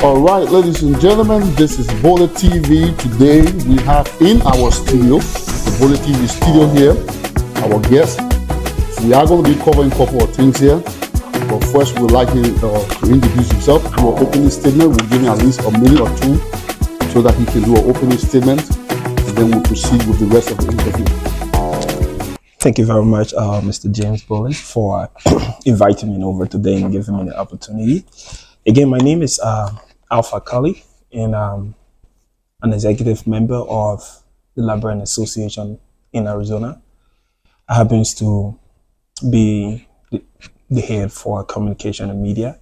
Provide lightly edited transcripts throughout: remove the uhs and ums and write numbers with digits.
All right, ladies and gentlemen, this is Bollitv. Today we have in our studio, the Bollietv studio here, our guest. We are going to be covering a couple of things here. But first, we'd like him to introduce himself, do an opening statement. We'll give him at least a minute or two so that he can do an opening statement, and then we'll proceed with the rest of the interview. Thank you very much, Mr. James Bollietv, for inviting me over today and giving me the opportunity. Again, my name is Kollie, and I'm an executive member of the Librarian Association in Arizona. I happen to be the head for communication and media,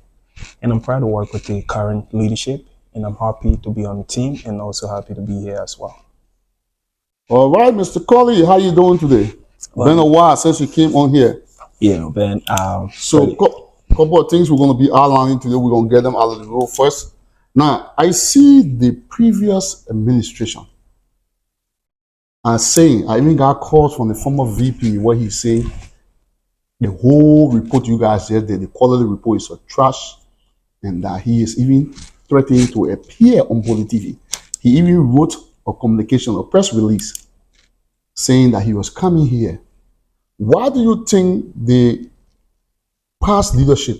and I'm proud to work with the current leadership, and I'm happy to be on the team and also happy to be here as well. All right, Mr. Kollie, how you doing today? Well, been a while since you came on here. Yeah, Ben. So couple of things we're going to be outlining today. We're going to get them out of the road first. Now, I see the previous administration are saying, I even got calls from the former VP where he's saying the whole report you guys did, the quality report is a trash, and that he is even threatening to appear on Bollitv. He even wrote a communication, a press release, saying that he was coming here. Why do you think the past leadership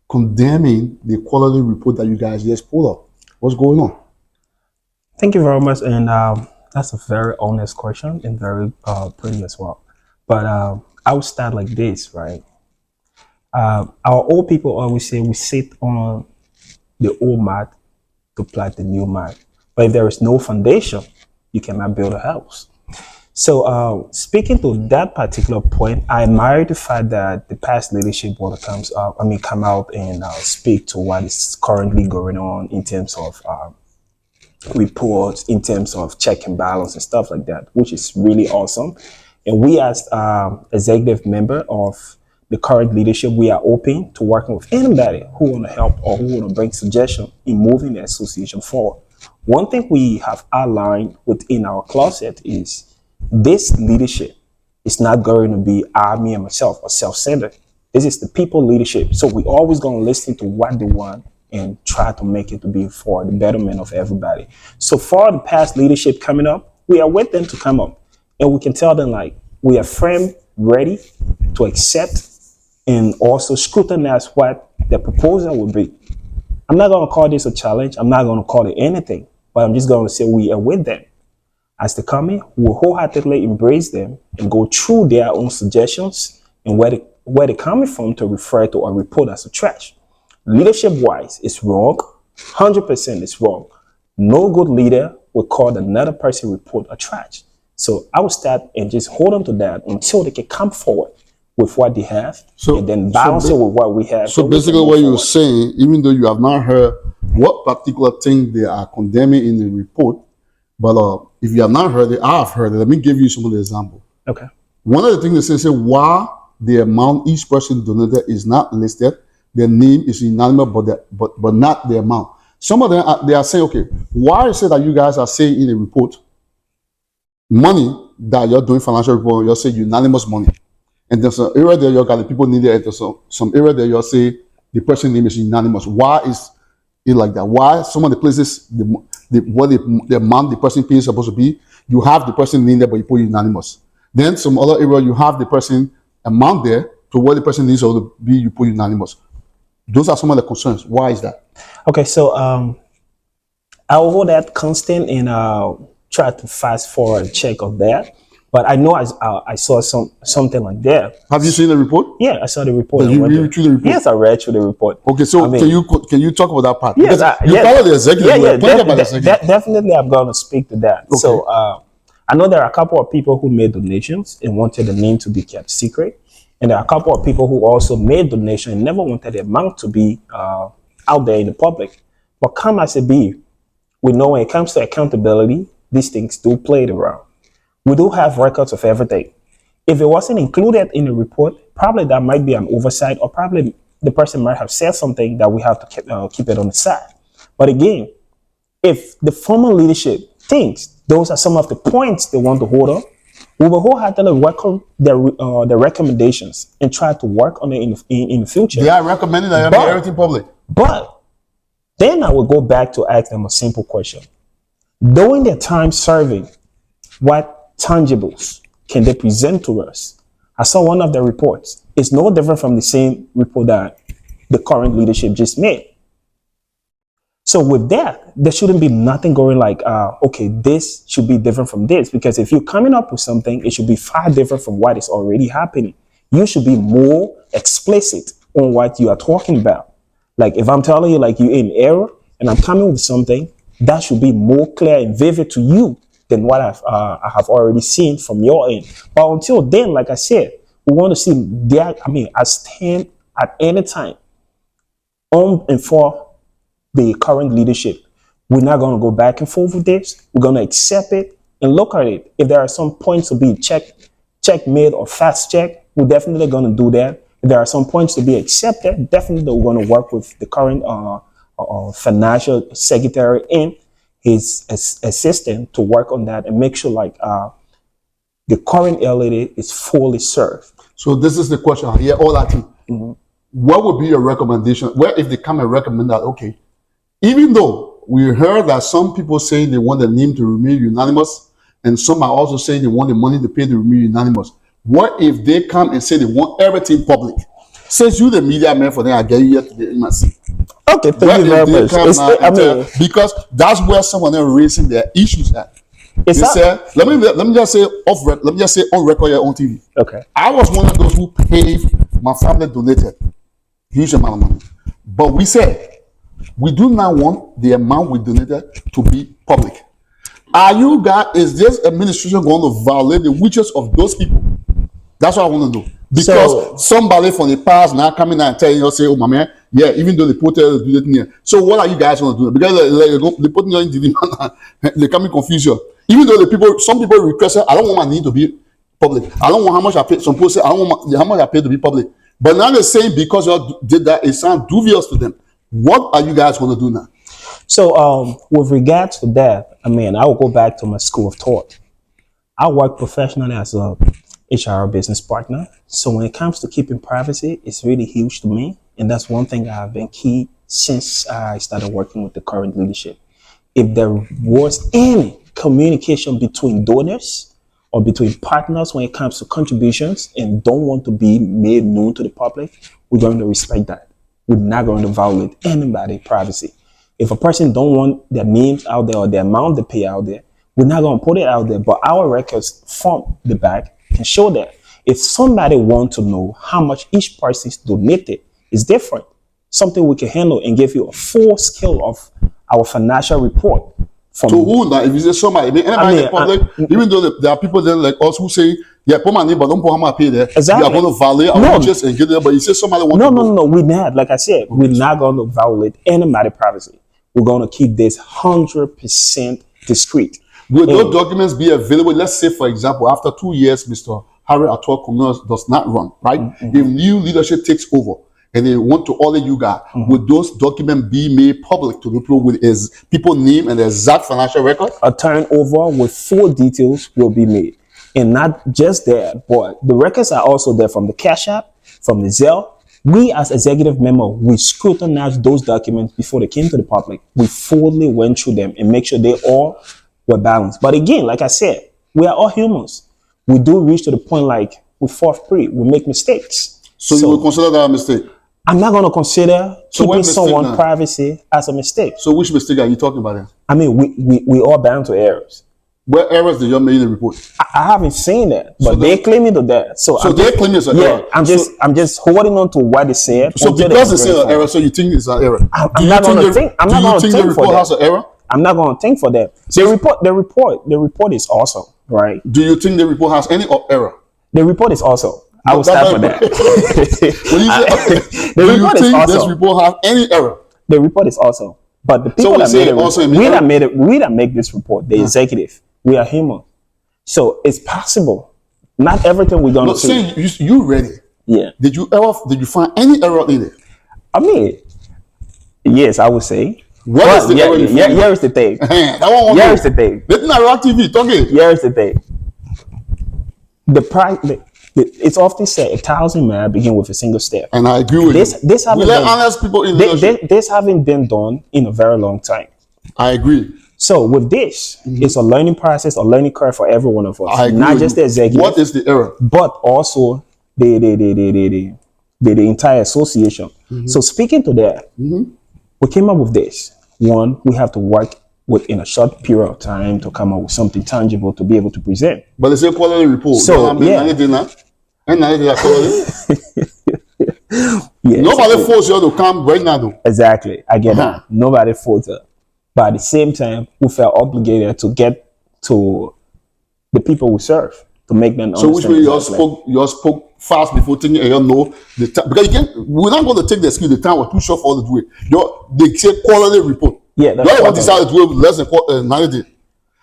condemning the quality report that you guys just pulled up? What's going on? Thank you very much, and that's a very honest question and very pretty as well. But I would start like this, right? Our old people always say we sit on the old mat to plant the new mat. But if there is no foundation, you cannot build a house. So speaking to that particular point, I admire the fact that the past leadership will come out and speak to what is currently going on in terms of reports, in terms of check and balance and stuff like that, which is really awesome. And we as executive member of the current leadership, we are open to working with anybody who want to help or who want to bring suggestions in moving the association forward. One thing we have outlined within our closet is this leadership is not going to be me and myself or self-centered. This is the people leadership. So we're always going to listen to what they want and try to make it to be for the betterment of everybody. So for the past leadership coming up, we are with them to come up. And we can tell them like we are firm, ready to accept and also scrutinize what the proposal will be. I'm not going to call this a challenge. I'm not going to call it anything, but I'm just going to say we are with them. As they come in, we'll wholeheartedly embrace them and go through their own suggestions and where they're coming from to refer to a report as a trash. Leadership-wise, it's wrong. 100% it's wrong. No good leader would call another person's report a trash. So I would start and just hold on to that until they can come forward with what they have, and then balance it with what we have. So basically what you're saying, even though you have not heard what particular thing they are condemning in the report, but if you have not heard it, I have heard it. Let me give you some of the examples. Okay. One of the things they say why the amount each person donated is not listed, their name is unanimous, but not the amount. Some of them they are saying, okay, why is it that you guys are saying in the report money that you're doing financial report, you're saying unanimous money, and there's an area there you got the people needed, and there's some area there you're saying the person name is unanimous. Why is it like that? Why some of the places the amount the person pays is supposed to be, you have the person name there, but you put unanimous. Then some other area you have the person amount there to what the person needs to be, you put unanimous. Those are some of the concerns. Why is that? Okay, so I will hold that constant and try to fast forward and check of that. But I know I saw something like that. Have you seen the report? Yeah, I saw the report. Did you read through the report? Yes, I read through the report. Okay, so can you talk about that part? Yes, you follow the executive. Definitely I'm going to speak to that. Okay. So I know there are a couple of people who made donations and wanted the name to be kept secret. And there are a couple of people who also made donations and never wanted the amount to be out there in the public. But come as it be, we know when it comes to accountability, these things do play around. We do have records of everything. If it wasn't included in the report, probably that might be an oversight, or probably the person might have said something that we have to keep it on the side. But again, if the former leadership thinks those are some of the points they want to hold on, we will wholeheartedly welcome the recommendations and try to work on it in the future. They are recommending that everything public. But Then I will go back to ask them a simple question. During their time serving, what tangibles can they present to us? I saw one of the reports. It's no different from the same report that the current leadership just made. So with that, there shouldn't be nothing going like, okay, this should be different from this. Because if you're coming up with something, it should be far different from what is already happening. You should be more explicit on what you are talking about. Like if I'm telling you like you're in error and I'm coming with something, that should be more clear and vivid to you than what I have already seen from your end. But until then, like I said, we want to see that, I stand at any time on and for the current leadership. We're not going to go back and forth with this. We're going to accept it and look at it. If there are some points to be checkmate or fast check, we're definitely going to do that. If there are some points to be accepted, definitely we're going to work with the current financial secretary and his assistant to work on that and make sure like the current LAD is fully served. So this is the question. Yeah, all that thing. Mm-hmm. What would be your recommendation? Well, if they come and recommend that, okay, even though we heard that some people say they want the name to remain unanimous, and some are also saying they want the money to pay to remain unanimous. What if they come and say they want everything public? Since you the media man for them, I get you here today, you must see. Okay, thank you very much. Because that's where some of them are raising their issues at. They said, let me just say on record here on TV. Okay. I was one of those who paid, my family donated huge amount of money. But we said we do not want the amount we donated to be public. Is this administration going to violate the wishes of those people? That's what I want to know. Because somebody from the past now coming out and telling you, say, oh my man, yeah, even though they put do it here. So what are you guys going to do? Because they put you in the they come in confusion. Even though some people requested, I don't want my name to be public. I don't want how much I paid. Some people say, I don't want how much I paid to be public. But now they're saying because you did that, it sounds dubious to them. What are you guys going to do now? So with regards to that, I will go back to my school of thought. I work professionally as a HR business partner. So when it comes to keeping privacy, it's really huge to me. And that's one thing that have been key since I started working with the current leadership. If there was any communication between donors or between partners when it comes to contributions and don't want to be made known to the public, we're going to respect that. We're not going to violate anybody's privacy. If a person don't want their names out there or the amount they pay out there, we're not going to put it out there. But our records from the back can show that. If somebody wants to know how much each person's donated, it's different. Something we can handle and give you a full scale of our financial report. To who now? If you say somebody, anybody in the public, even though there are people there like us who say, yeah, put my name, but don't put how much I pay there. Exactly. You are going to violate our rights and get there. But you say somebody wants to No, we're not. Like I said, we're not going to violate anybody's privacy. We're going to keep this 100% discreet. Will those documents be available? Let's say, for example, after 2 years, Mr. Harry Ar-toe Gkonean does not run, right? Mm-hmm. If new leadership takes over and they want to audit you guys, would those documents be made public to the people with his people name and the exact financial record? A turnover with full details will be made. And not just that, but the records are also there from the Cash App, from the Zelle. We as executive member, we scrutinized those documents before they came to the public. We fully went through them and make sure they all were balanced. But again, like I said, we are all humans. We do reach to the point like we fall free, we make mistakes. So you will consider that a mistake? I'm not going to consider keeping someone's privacy as a mistake. So which mistake are you talking about then? We all bound to errors. What errors did you make in the report? I haven't seen that, but they claim it to that. So they claim it's an error. I'm just holding on to what they said. So because they say an error, so you think it's an error? I'm not going to think. I'm not going to think the report has an error? I'm not going to think for that. The report is awesome, right? Do you think the report has any error? The report is awesome. I will start for that. When you say, do you think this report has any error? The report is awesome, but the people that made it, we that make this report, the executive, we are human, so it's possible. Not everything we're gonna see. You read it. Yeah. Did you find any error in it? Yes, I would say. What is the error? Here's the thing. Here's the thing. This is not TV. Talk it. Here's the thing. The it's often said 1,000 miles begin with a single step. And I agree with you. This We haven't let been, honest people in leadership. this haven't been done in a very long time. I agree. So with this, it's a learning process, a learning curve for every one of us. I agree Not with just you. the executive. What is the error? But also the entire association. So speaking to that, we came up with this. One, we have to work within a short period of time to come up with something tangible to be able to present. But it's a quality report. So, yeah. Yes. Nobody forced you to come right now, though. Exactly. I get that. Nobody forced it. But at the same time, we felt obligated to get to the people we serve to make them So understand. which way you spoke fast before thinking you know the time, because we're not going to take the excuse the time was too short for all to do it. They say quality report. Yeah, that's you want to decide to do it less than 90 days.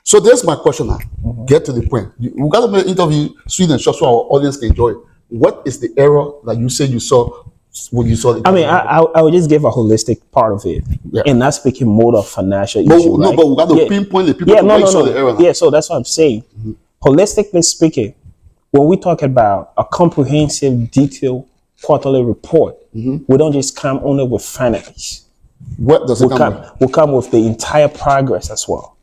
So there's my question now. Get to the point. We got to make an interview sweet and short so our audience can enjoy it. What is the error that you said you saw when you saw it? I mean, I would just give a holistic part of it, and not speaking more of financial issue. No, but we got to pinpoint the people to make sure the error. Yeah, so that's what I'm saying. Holistically speaking, when we talk about a comprehensive, detailed quarterly report, we don't just come only with finance. What does it come with? We'll come with the entire progress as well.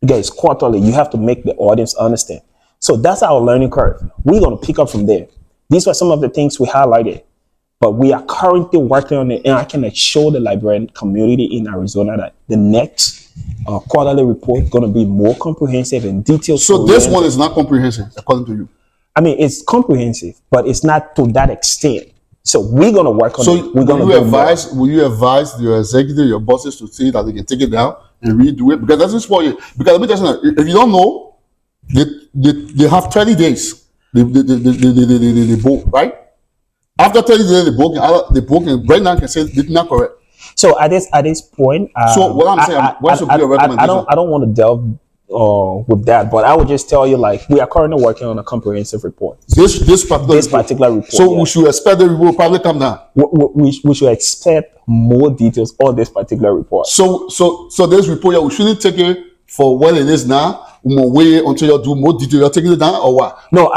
Because quarterly, you have to make the audience understand. So that's our learning curve. We're going to pick up from there. These were some of the things we highlighted, but we are currently working on it, and I can assure the librarian community in Arizona that the next quarterly report is going to be more comprehensive and detailed. So this one is not comprehensive, according to you? I mean, it's comprehensive, but it's not to that extent. So we're going to work on it. We're going to will you advise your executive, your bosses to say that they can take it down and redo it? Because that's for you. Because let me tell you, if you don't know, they have 30 days. The book, right? After 30 days, the book and right now can say it's not correct. So at this point, so what I'm saying, what should be your recommendation? I don't want to delve with that, but I would just tell you, like, we are currently working on a comprehensive report. This particular report. So we should expect the report will probably come down. We should expect more details on this particular report. So this report, we shouldn't take it for what it is now. More way until you do more detail. You're taking it down or what? No,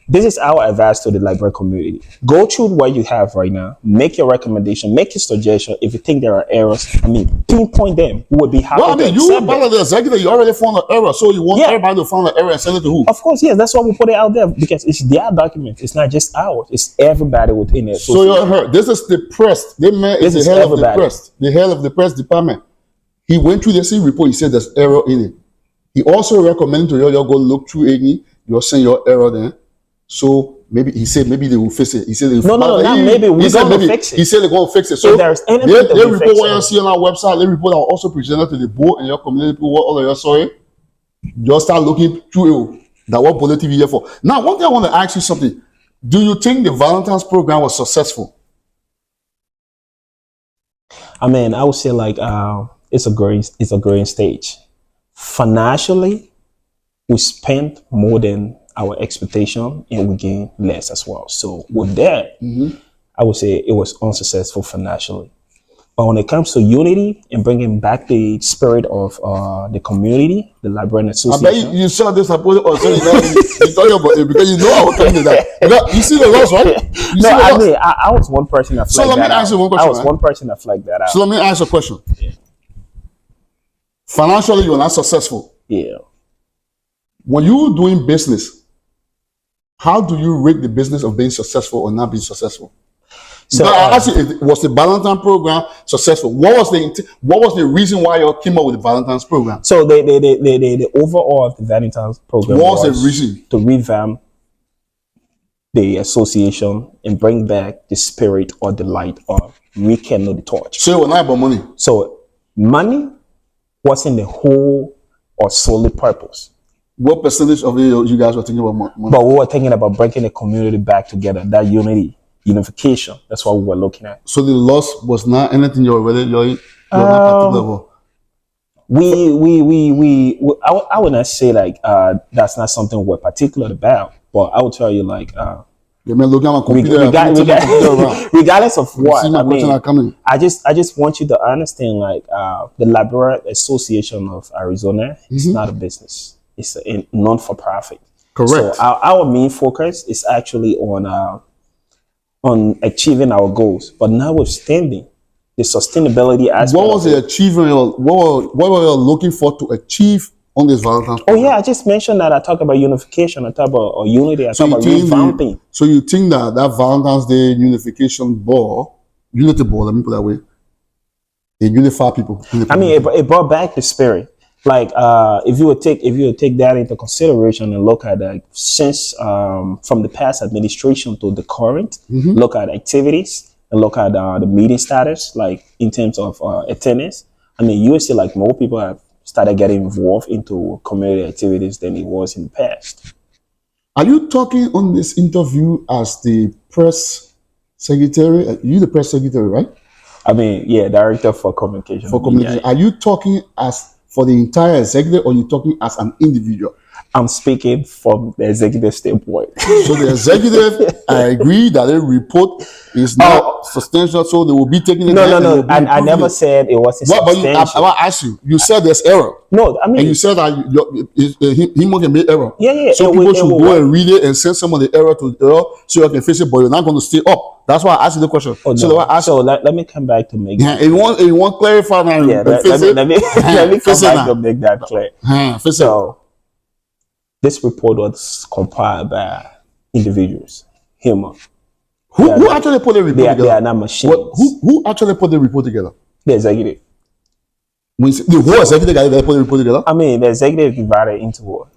this is our advice to the library community. Go through what you have right now. Make your recommendation. Make your suggestion. If you think there are errors, pinpoint them. We would be happy to accept you part of the executive. You already found an error, so you want everybody to find an error and send it to who? Of course, yes. That's why we put it out there, because it's their document. It's not just ours. It's everybody within it. So you heard. This is the press. This man is the head of the press. The head of the press department. He went through the same report. He said there's error in it. He also recommended to you go look through any. You're saying your error there. So maybe he said maybe they will fix it. He said maybe we're going to fix it. He said they're going to fix it. So if there's anything they report what you see on our website. They report are also presented to the board and your community people. What all of you saw it. Just start looking through it. That what Bollitv is here for. Now, one thing I want to ask you something. Do you think the Valentine's program was successful? I would say it's a growing stage. Financially, we spent more than our expectation and we gained less as well. So with that, I would say it was unsuccessful financially. But when it comes to unity and bringing back the spirit of the community, the librarian association. I bet you saw this. You talking about it because you know I was coming to that. You see the loss, right? I was one person that flagged that out. So let me ask you one question. I was one person that flagged that out. So let me ask you a question. Yeah. Financially, you're not successful. Yeah. When you're doing business, how do you rate the business of being successful or not being successful? So actually, was the Valentine program successful? What was the reason why you came up with the Valentine's program? So the overall of the Valentine's program was the reason to revamp the association and bring back the spirit or the light of rekindle the torch. So it was not about money. So money wasn't the whole or solid purpose. What percentage of it you guys were thinking about money? But we were thinking about bringing the community back together, that unification. That's what we were looking at. So the loss was not anything you're not particular about? I would not say that's not something we're particular about, but I would tell you look at my computer. Regardless of what, I just want you to understand, the Library Association of Arizona is not a business; it's a non-for-profit. Correct. So our main focus is actually on achieving our goals, but notwithstanding the sustainability aspect. What was the achievement? What were you looking for to achieve on this Valentine's Oh program? yeah, I just mentioned that. I talk about unification, I talk about unity, I So talk you about think revamping. so you think that that Valentine's Day unification ball, unity ball, let me put it that way, they unify people. I mean, it brought back the spirit. Like if you would take that into consideration and look at since from the past administration to the current, look at activities and look at the meeting status, like in terms of attendance. I mean, you will see like more people have started getting involved into community activities than it was in the past. Are you talking on this interview as the press secretary? You the press secretary, right? I mean, yeah, director for communication. For communication. Are you talking as for the entire executive, or you talking as an individual? I'm speaking from the executive standpoint. So the executive, I agree that the report is not substantial, so they will be taking it. No. I never said it wasn't substantial. But I asked you. You said there's error. No, I mean, and you said that he can make error. Yeah. So people should go and read it and send some of the error to the error so you can fix it. But you're not going to stay up. That's why I asked you the question. Oh, no. So let me come back to make. Yeah, you want clarify now. Yeah, let me come back to make that clear. So this report was compiled by individuals. Human. Who actually put the report together? They are not machines. Who actually put the report together? The executive. The whole executive guy that put the report together? I mean, the executive divided into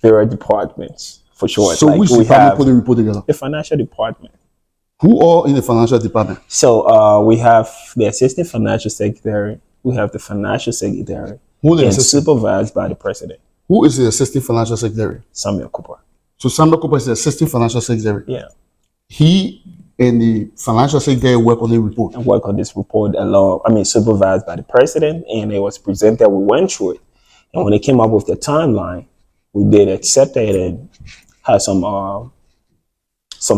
various departments, for sure. So which department put the report together? The financial department. Who are in the financial department? So we have the assistant financial secretary, we have the financial secretary, and supervised by the president. Who is the assistant financial secretary? Samuel Cooper. So Samuel Cooper is the assistant financial secretary. Yeah. He and the financial secretary work on the report. And work on this report along, supervised by the president, and it was presented, we went through it. And when they came up with the timeline, we did accept it and had some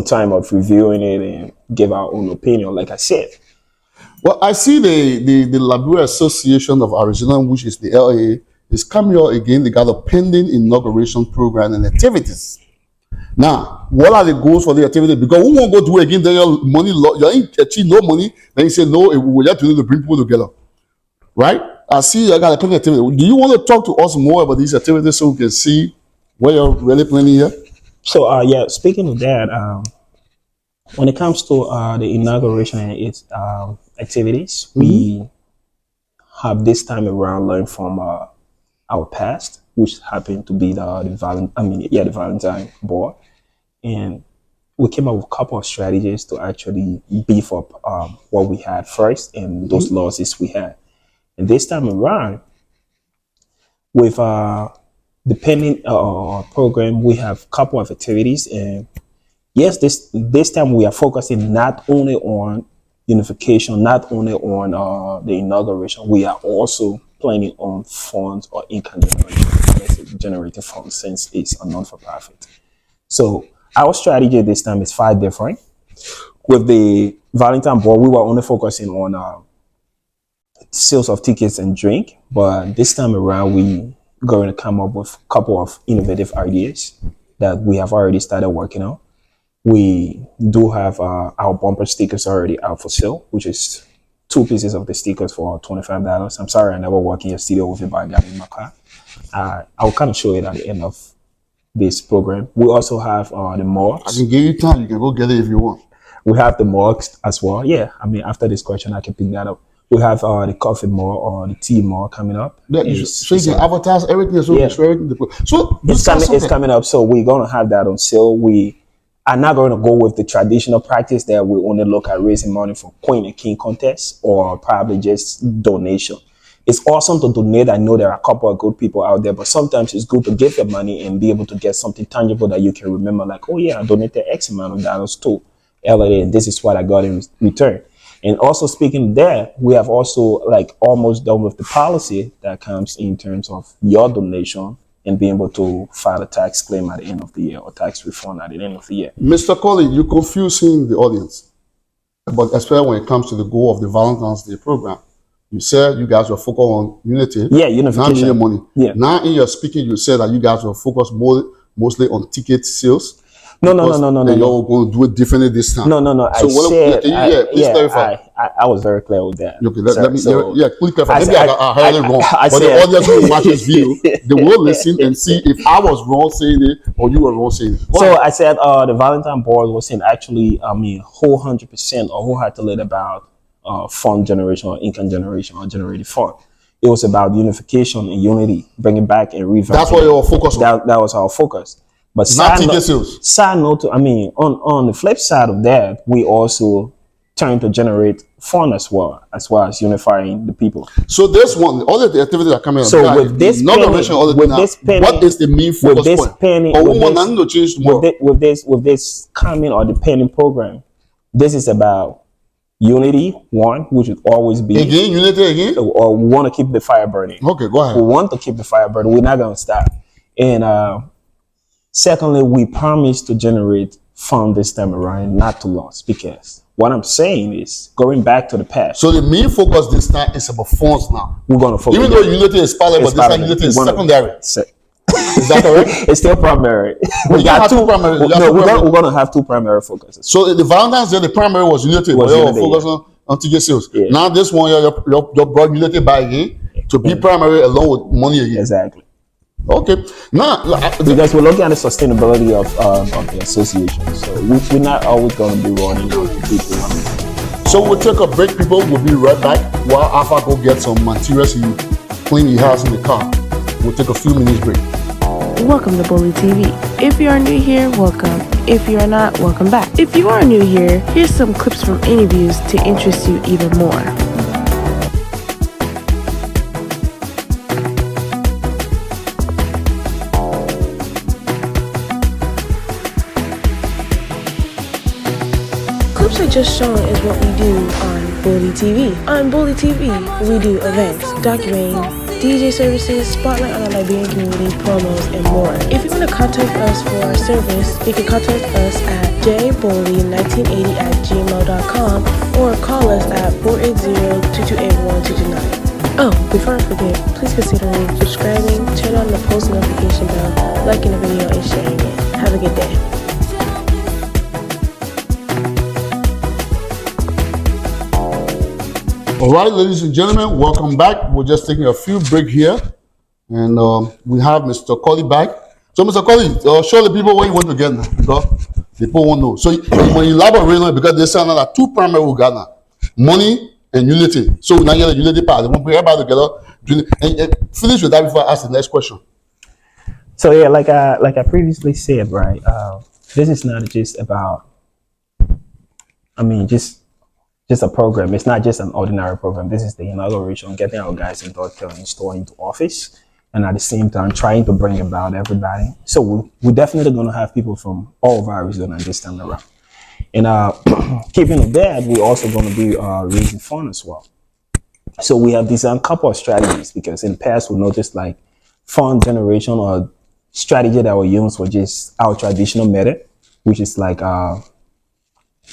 time of reviewing it and give our own opinion, like I said. Well, I see the Liberia Association of Arizona, which is the LAA, is coming out again. They got a pending inauguration program and activities. Now, what are the goals for the activity? Because we won't go do it again, then your money, you ain't achieve no money, then you say, no, we have to bring people together. Right? I see I got a pending activity. Do you want to talk to us more about these activities so we can see what you're really planning here? So, yeah, speaking of that, when it comes to the inauguration and its activities, we have this time around learned from our past, which happened to be the Valentine board, and we came up with a couple of strategies to actually beef up what we had first and those losses we had. And this time around, with the pending program, we have a couple of activities, and yes, this time we are focusing not only on unification, not only on the inauguration, we are also planning on funds or income generating funds, since it's a non-for-profit. So our strategy this time is 5 different. With the Valentine board, we were only focusing on sales of tickets and drink, but this time around we going to come up with a couple of innovative ideas that we have already started working on. We do have our bumper stickers already out for sale, which is 2 pieces of the stickers for $25. I'm sorry I never work in your studio with it, but I got it in my car. I'll kind of show it at the end of this program. We also have the mugs. I can give you time. You can go get it if you want. We have the mugs as well. Yeah, I mean, after this question, I can pick that up. We have the coffee mug or the tea mug coming up. So you can advertise everything. So it's coming up. So we're going to have that on sale. We are not going to go with the traditional practice that we only look at raising money for Queen and King contests or probably just donation. It's awesome to donate. I know there are a couple of good people out there, but sometimes it's good to give your money and be able to get something tangible that you can remember, like, oh yeah, I donated X amount of dollars to LA, and this is what I got in return. And also speaking of that, we have also like almost done with the policy that comes in terms of your donation and being able to file a tax claim at the end of the year or tax refund at the end of the year. Mr. Kollie, you're confusing the audience, but especially when it comes to the goal of the Valentine's Day program. You said you guys were focused on unity. Yeah, Not unification. million money. Yeah. Now in your speaking, you said that you guys were focused mostly on ticket sales. No. You're going to do it differently this time. No. So please clarify. I was very clear with that. Okay, let me. So, Please clarify. Maybe I heard it wrong. But the audience who will watch this video, they will listen and see if I was wrong saying it or you were wrong saying it. So I said the Valentine board was saying actually, whole 100% or wholeheartedly about fund generation or income generation or generated fund. It was about unification and unity, bringing back and revamping. That's what you were focused on. That was our focus. But not ticket sales. Side note, on the flip side of that, we also trying to generate fun as well as unifying the people. So this one, all of the activities are coming. So with this penny, what is the main focus point? With this coming or the penny program, this is about unity, one, which would always be unity again. Or we want to keep the fire burning. Okay, go ahead. We want to keep the fire burning. We're not going to stop. And secondly, we promise to generate fund this time around, not to loss, because what I'm saying is going back to the past. So the main focus this time is about funds now. We're going to focus. Even though unity is parallel, but this time unity is secondary. Is that correct? It's still primary. We got two primary. We're going to have two primary focuses. So the Valentine's Day, the primary was unity. Focus on ticket sales. Yeah. Now this one, you brought unity back again to be primary along with money again. Exactly. Okay. Now, because we're looking at the sustainability of the association, so we're not always going to be running out to people. So we'll take a break, people. We'll be right back while Alpha go get some materials he clean his house in the car. We'll take a few minutes break. Welcome to Bollitv. If you are new here, welcome. If you are not, welcome back. If you are new here, here's some clips from interviews to interest you even more. Clips I just shown is what we do on Bollietv. On Bollietv, we do events, documenting DJ services, spotlight on the Liberian community, promos, and more. If you want to contact us for our service, you can contact us at jbolly1980@gmail.com or call us at 480-228-1229. Oh, before I forget, please consider subscribing, turn on the post notification bell, liking the video, and sharing it. Have a good day. All right, ladies and gentlemen, welcome back. We're just taking a few break here, and we have Mr. Kollie back. So, Mr. Kollie, show the people what you want to get now, because people won't know. So, when you elaborate on it, because they say that two primary we got now, money and unity. So now you have the unity part. They want to bring everybody together. And finish with that before I ask the next question. So yeah, like I previously said, right? This is not just about. Just a program. It's not just an ordinary program. This is the inauguration, getting our guys installed into office, and at the same time trying to bring about everybody. So we're definitely going to have people from all over Arizona this time around. And keeping with that, we're also going to be raising funds as well. So we have designed a couple of strategies, because in the past we noticed like fund generation or strategy that we use was just our traditional method, which is like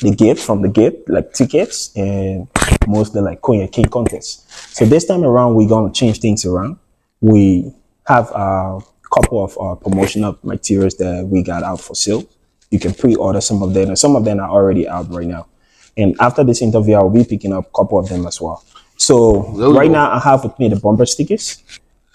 the gate, like tickets, and mostly like King contests. So this time around, we're going to change things around. We have a couple of promotional materials that we got out for sale. You can pre-order some of them, and some of them are already out right now. And after this interview, I'll be picking up a couple of them as well. So right now, I have with me the bumper stickers,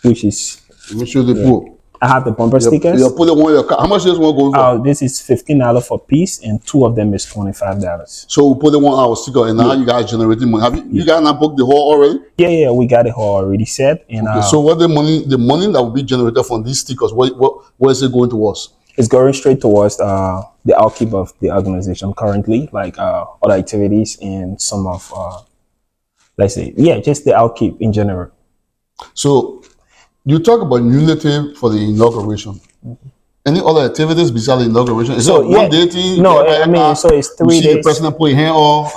which is... Make sure they pull. I have the bumper stickers. You put one in your car. How much does one go for? This is $15 for a piece, and two of them is $25. So we put the 1 hour sticker, and now you guys generating money. Have you guys not booked the hall already? Yeah, we got the hall already set. And okay, so what the money that will be generated from these stickers? Where is it going towards? It's going straight towards the upkeep of the organization currently, like other activities and some of let's say, just the upkeep in general. So you talk about unity for the inauguration. Mm-hmm. Any other activities besides the inauguration? Is it one day thing? No, so it's 3 days. The president put his hand on.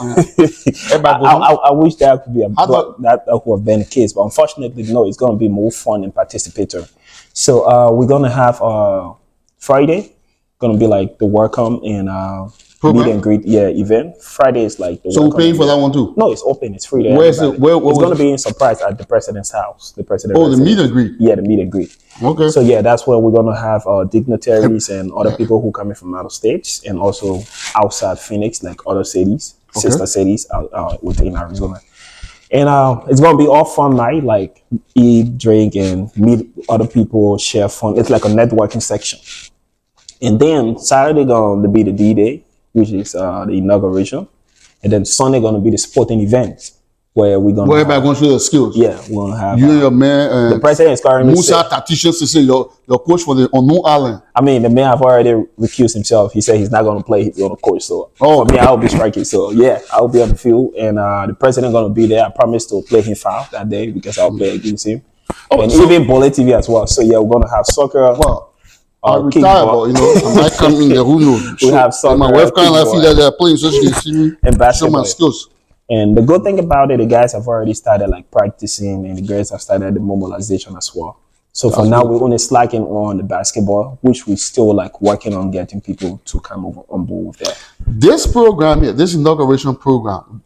I wish that could be that would have been the case, but unfortunately, no. It's going to be more fun and participatory. So we're going to have Friday, going to be like the welcome and Program? meet and greet event. Friday is like the So we're paying for that one too? No, it's open. It's free to Where is it? everybody. It's going to it? be in surprise at the president's house. The president. Oh, the meet and greet. Yeah, the meet and greet. Okay. So yeah, that's where we're going to have dignitaries and other people who coming from out of states and also outside Phoenix, like other cities, sister cities within Arizona. And it's going to be all fun night, like eat, drink, and meet other people, share fun. It's like a networking section. And then Saturday going to be the D-Day, which is the inauguration. And then Sunday going to be the sporting event where we're going to everybody going to show their skills. Yeah, we're going to have you and your man. The president is currently Musa Tacticians to say your coach for the unknown island. I mean, the man have already recused himself. He said he's not going to play. He's going to coach. So for me, I'll be striking. So yeah, I'll be on the field, and the president going to be there. I promise to play him foul that day because I'll play against him, and even Bollietv as well. So yeah, we're going to have soccer. Well, I retire, but you know, I might come in there. Who knows? We have soccer. My wife can't feel that they're playing, so she can see me and basketball. Show my skills. And the good thing about it, the guys have already started like practicing, and the girls have started the mobilization as well. So for now, we're only slacking on the basketball, which we're still like working on getting people to come over on board with that. This program here, this inauguration program,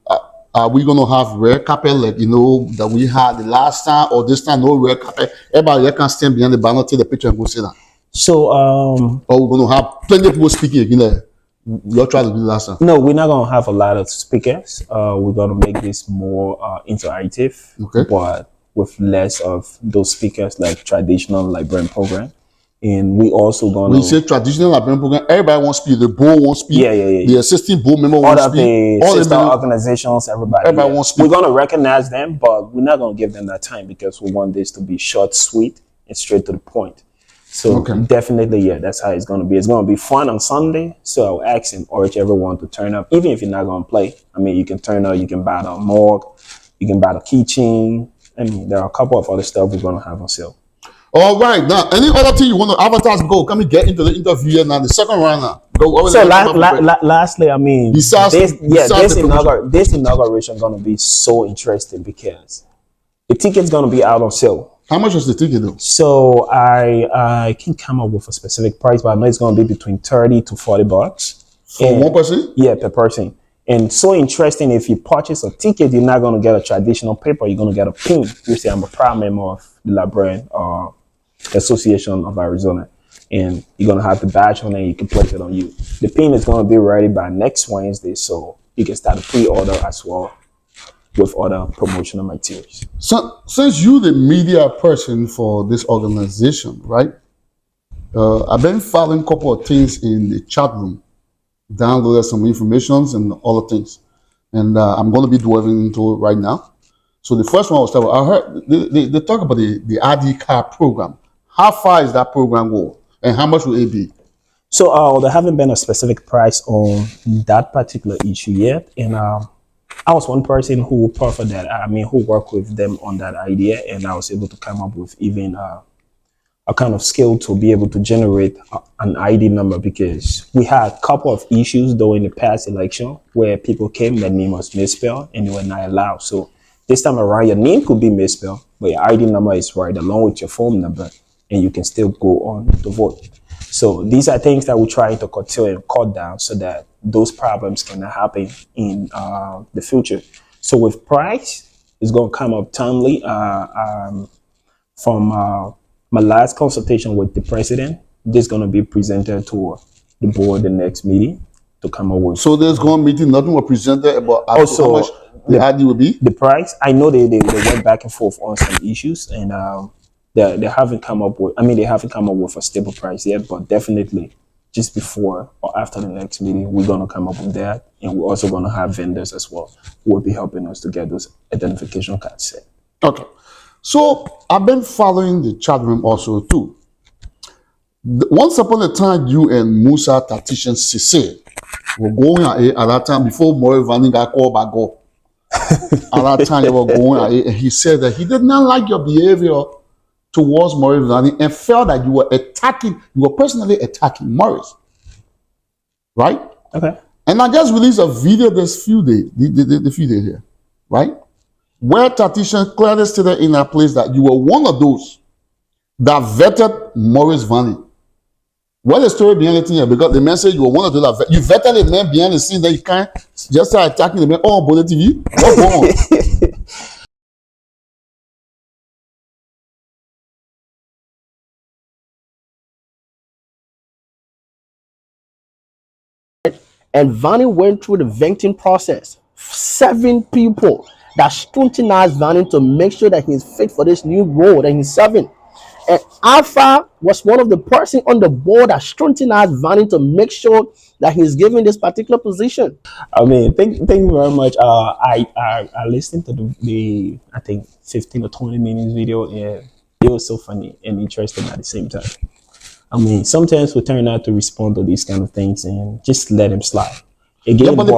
are we going to have red carpet like, you know, that we had the last time, or this time no red carpet? Everybody can stand behind the banner, take the picture and go sit down. So, or we're going to have plenty of people speaking again there. You're trying to do last time. No, we're not going to have a lot of speakers. We're going to make this more interactive, but with less of those speakers like traditional librarian program. And we also going to... When you say traditional librarian program, everybody wants to speak. The board wants to speak. Yeah. The assistant board member wants to speak. All of the organizations, everybody wants to speak. We're going to recognize them, but we're not going to give them that time because we want this to be short, sweet, and straight to the point. So definitely, yeah, that's how it's going to be. It's going to be fun on Sunday. So I'll ask and urge everyone to turn up, even if you're not going to play. I mean, you can turn up, you can buy the mug, you can buy the keychain. I mean, there are a couple of other stuff we're going to have on sale. All right. Now, any other thing you want to advertise? Go. Come and get into the interview here now. The second round now. Go. So lastly, I mean, this inauguration is going to be so interesting because the ticket's going to be out on sale. How much is the ticket though? So I can't come up with a specific price, but I know it's going to be between $30 to $40 for one person. Yeah, per person. And so interesting, if you purchase a ticket, you're not going to get a traditional paper. You're going to get a pin. You say, I'm a proud member of the Librarian Association of Arizona, and you're going to have the badge on it. You can place it on you. The pin is going to be ready by next Wednesday, so you can start a pre-order as well with other promotional materials. So, since you're the media person for this organization, right? I've been following a couple of things in the chat room, downloaded some informations and other things, and I'm going to be delving into it right now. So the first one was that I heard they talk about the ID card program. How far is that program go, and how much will it be? So there haven't been a specific price on that particular issue yet, and I was one person who preferred that. I mean, who worked with them on that idea, and I was able to come up with even a kind of skill to be able to generate an ID number, because we had a couple of issues during the past election where people came, their name was misspelled and they were not allowed. So this time around, your name could be misspelled, but your ID number is right along with your phone number, and you can still go on to vote. So these are things that we're trying to curtail and cut down so that those problems cannot happen in the future. So with price, it's going to come up timely from my last consultation with the president. This is going to be presented to the board the next meeting to come up with. So there's going to be meeting, nothing was presented about also how much the ID will be? The price, I know they went back and forth on some issues, and they haven't come up with, they haven't come up with a stable price yet, but definitely just before or after the next meeting, we're going to come up with that. And we're also going to have vendors as well who will be helping us to get those identification cards set. Okay. So I've been following the chat room also too. Once upon a time, you and Musa Tactician Sisse were going at that time before Maurice Vanning got called by God. At that time, they were going and he said that he did not like your behavior towards Maurice Vanning and felt that you were personally attacking Maurice. Right? Okay. And I just released a video this few days, the few days here, right? Where Tactician clearly stated in a place that you were one of those that vetted Maurice Vanning. What is the story behind the thing here? Because the man said you want to do that. You vetted the man behind the scenes that you can't just start attacking the man. Oh, Bollietv, what's going on? And Vanny went through the vetting process. 7 people that scrutinized Vanny to make sure that he's fit for this new role that he's serving. And Alpha was one of the person on the board that scrutinized Vanny to make sure that he's given this particular position. I mean, thank you very much. I listened to the I think 15 or 20 minutes video, and it was so funny and interesting at the same time. I mean, sometimes we turn out to respond to these kind of things and just let them slide. Again, yeah, but the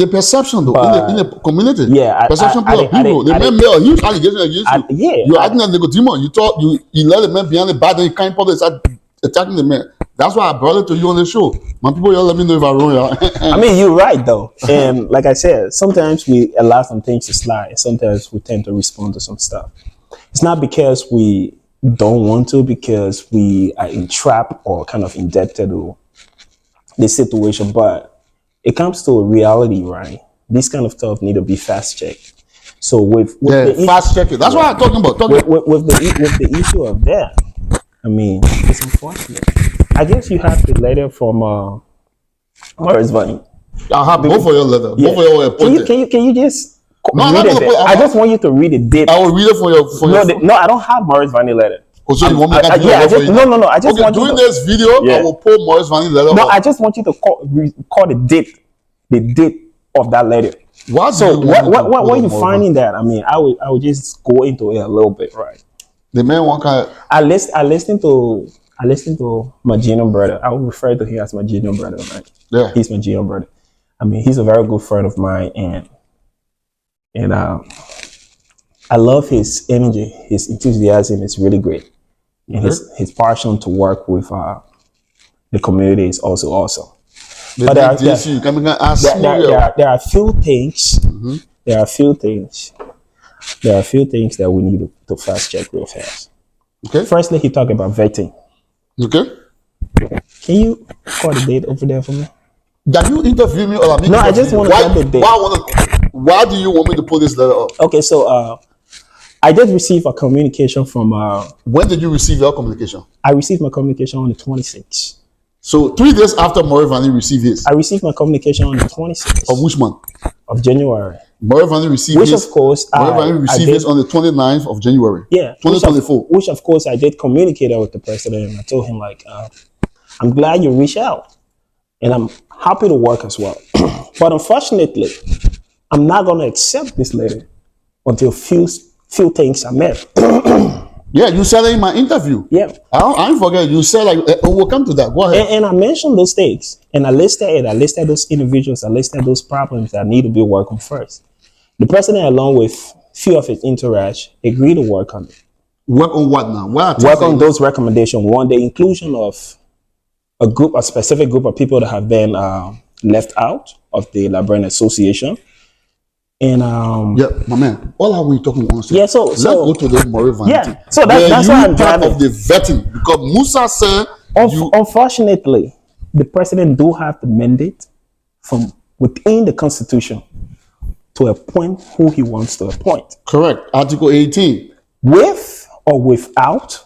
perception though, in the community, yeah, perception of people, the man made a huge allegation against you. Yeah, you're acting like a demon. You thought you let the man behind the back, then you can't probably start attacking the man. That's why I brought it to you on the show. My people, y'all let me know if I'm wrong. I mean, you're right though, and like I said, sometimes we allow some things to slide, and sometimes we tend to respond to some stuff. It's not because we don't want to, because we are entrapped or kind of indebted to the situation, but it comes to a reality, right? This kind of stuff need to be fast checked. So with the fast check it. That's what I'm talking about. With the issue of that, I mean, it's unfortunate. I guess you have the letter from Morris Vanny. I have both of your letter. Yeah. Both of your appointed. Can you just No, read it? I just want you to read it. Date. I will read it for your. No, I don't have Morris Vanny letter. Oh, so you want me to no. I just want during this video, I will pull Morris Vanny letter. No, I just want you to call the date of that letter. What you finding that? I mean, I would just go into it a little bit, right? The man one kind. I listened to my junior brother. I would refer to him as my junior brother, right? Yeah, he's my junior brother. I mean, he's a very good friend of mine, and I love his energy, his enthusiasm is really great. And his passion to work with the community is also awesome. But there are a few things. Mm-hmm. There are a few things that we need to fast check real fast. Okay. Firstly, he talked about vetting. Okay. Can you call the date over there for me? Did you interview me or no? I just want to get the date. Why do you want me to pull this letter up? Okay, so I did receive a communication from. When did you receive your communication? I received my communication on the 26th. So 3 days after Morris Vanny received his. I received my communication on the 26th. Of which month? Of January. Morris Vanny received which his. Of course, Morris Vanny received his on the 29th of January. Yeah. 2024. Which of course I did communicate with the president, and I told him like, I'm glad you reached out, and I'm happy to work as well. But unfortunately, I'm not going to accept this letter until few things are met. Yeah, you said it in my interview. Yeah. I didn't forget. You said like, we'll come to that. Go ahead. And I mentioned those things. And I listed it. I listed those individuals. I listed those problems that need to be worked on first. The president, along with few of his entourage, agreed to work on it. Work on what now? Work on those recommendations. One, the inclusion of a specific group of people that have been left out of the Librarian Association. And yeah, my man, all are we talking on? Yeah, so let's go to the Morris Vanny. Yeah, so that's why I'm driving of the vetting, because Musa said unfortunately, the president do have the mandate from within the Constitution to appoint who he wants to appoint. Correct. Article 18. With or without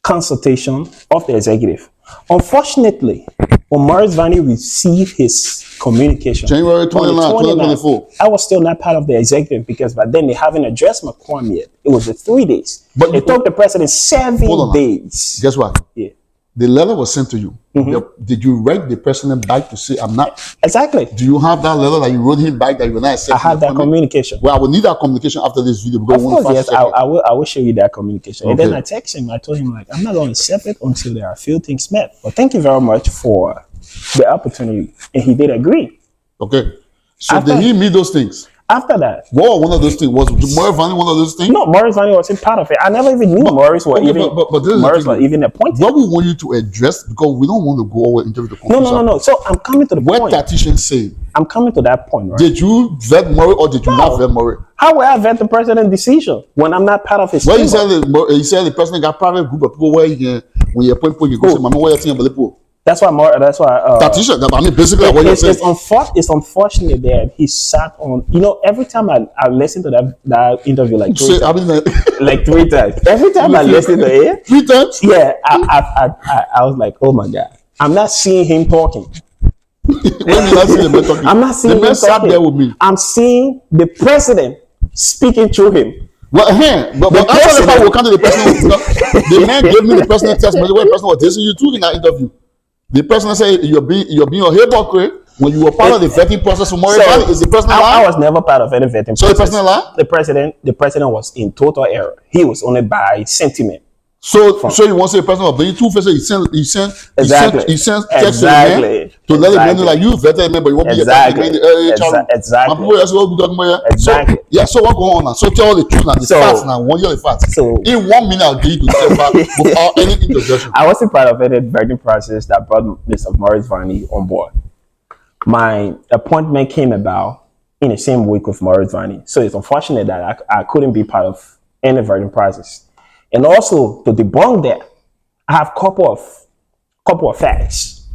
consultation of the executive. Unfortunately, when Morris Vanny received his communication January 29, 2024, I was still not part of the executive because by then they haven't addressed my quorum yet. It was 3 days. But it took the president 7 days. Guess what? Yeah. The letter was sent to you. Mm-hmm. Did you write the president back to say I'm not? Exactly. Do you have that letter that you wrote him back that you were not accepting? I have that communication. Well, I will need that communication after this video. Of course, yes, I will show you that communication. Okay. And then I text him. I told him like I'm not going to accept it until there are a few things met. But thank you very much for the opportunity, and he did agree. Okay. So did he meet those things? After that, what one of those things was Morris Vanny one of those things? No, Morris Vanny wasn't part of it. I never even knew Morris was even appointed. What we want you to address, because we don't want to go over into the conclusion. No. So I'm coming to the point. What tactician say? I'm coming to that point, right? Did you vet Morris or did you not vet Morris? How will I vet the president's decision when I'm not part of his? Well, he said the president got private group of people where when you appoint people, you go say, "Mama, what you think about the people?" That's why more. That's why. Tactician. I mean, basically, what you're saying. It's unfortunate that he sat on. You know, every time I listen to that interview like three times, I mean, like 3 times. Every time I listen to it, 3 times. yeah, I was like, oh my god, I'm not seeing him talking. When did I see the man talking? I'm not seeing the man him sat talking. there with me. I'm seeing the president speaking through him. Well, but after the fact, we come to the person. The man gave me the personal testimony where the person was dissing you too in that interview. The person said you're being a hypocrite when you were part of the vetting process for Bollitv. Is the person I was never part of any vetting process. So the person lie? The president was in total error. He was only by sentiment. So you want to say the person was being two-faced? He sent text to the man to let him know like you vetted him, but you won't be Exactly. My people, that's what we're talking about. Exactly. So what's going on now? So tell all the truth now. The facts now. One year the facts. So in 1 minute, I'll give you to step back without any interjection. I wasn't part of any vetting process that brought Mr. Bollitv on board. My appointment came about in the same week with Bollitv. So it's unfortunate that I couldn't be part of any vetting process. And also to debunk that, I have couple of facts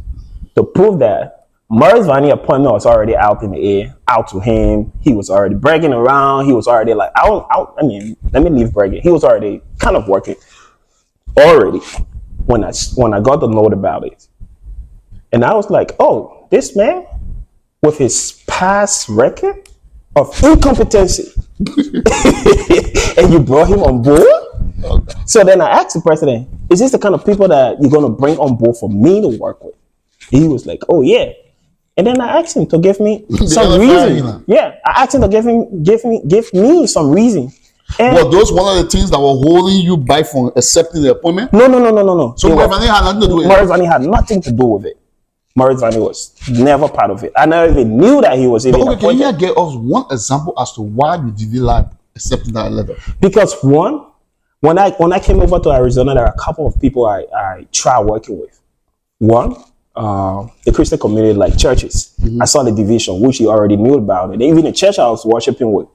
to prove that Bollitv appointment was already out in the air, out to him. He was already bragging around. He was already like, I mean, let me leave bragging. He was already kind of working already when I got the note about it. And I was like, oh, this man with his past record of incompetency, and you brought him on board? Okay. So then I asked the president, is this the kind of people that you're going to bring on board for me to work with? He was like, oh yeah. And then I asked him to give me some reason. Yeah, I asked him to give me some reason. And were those one of the things that were holding you back from accepting the appointment? No. So Bollitv had nothing to do with it? Bollitv had nothing to do with it. Bollitv was never part of it. I never even knew that he was even appointed. Can you give us one example as to why you didn't like accepting that letter? Because one, when I came over to Arizona, there are a couple of people I tried working with. One, the Christian community, like churches. Mm-hmm. I saw the division, which you already knew about it. Even the church I was worshiping with,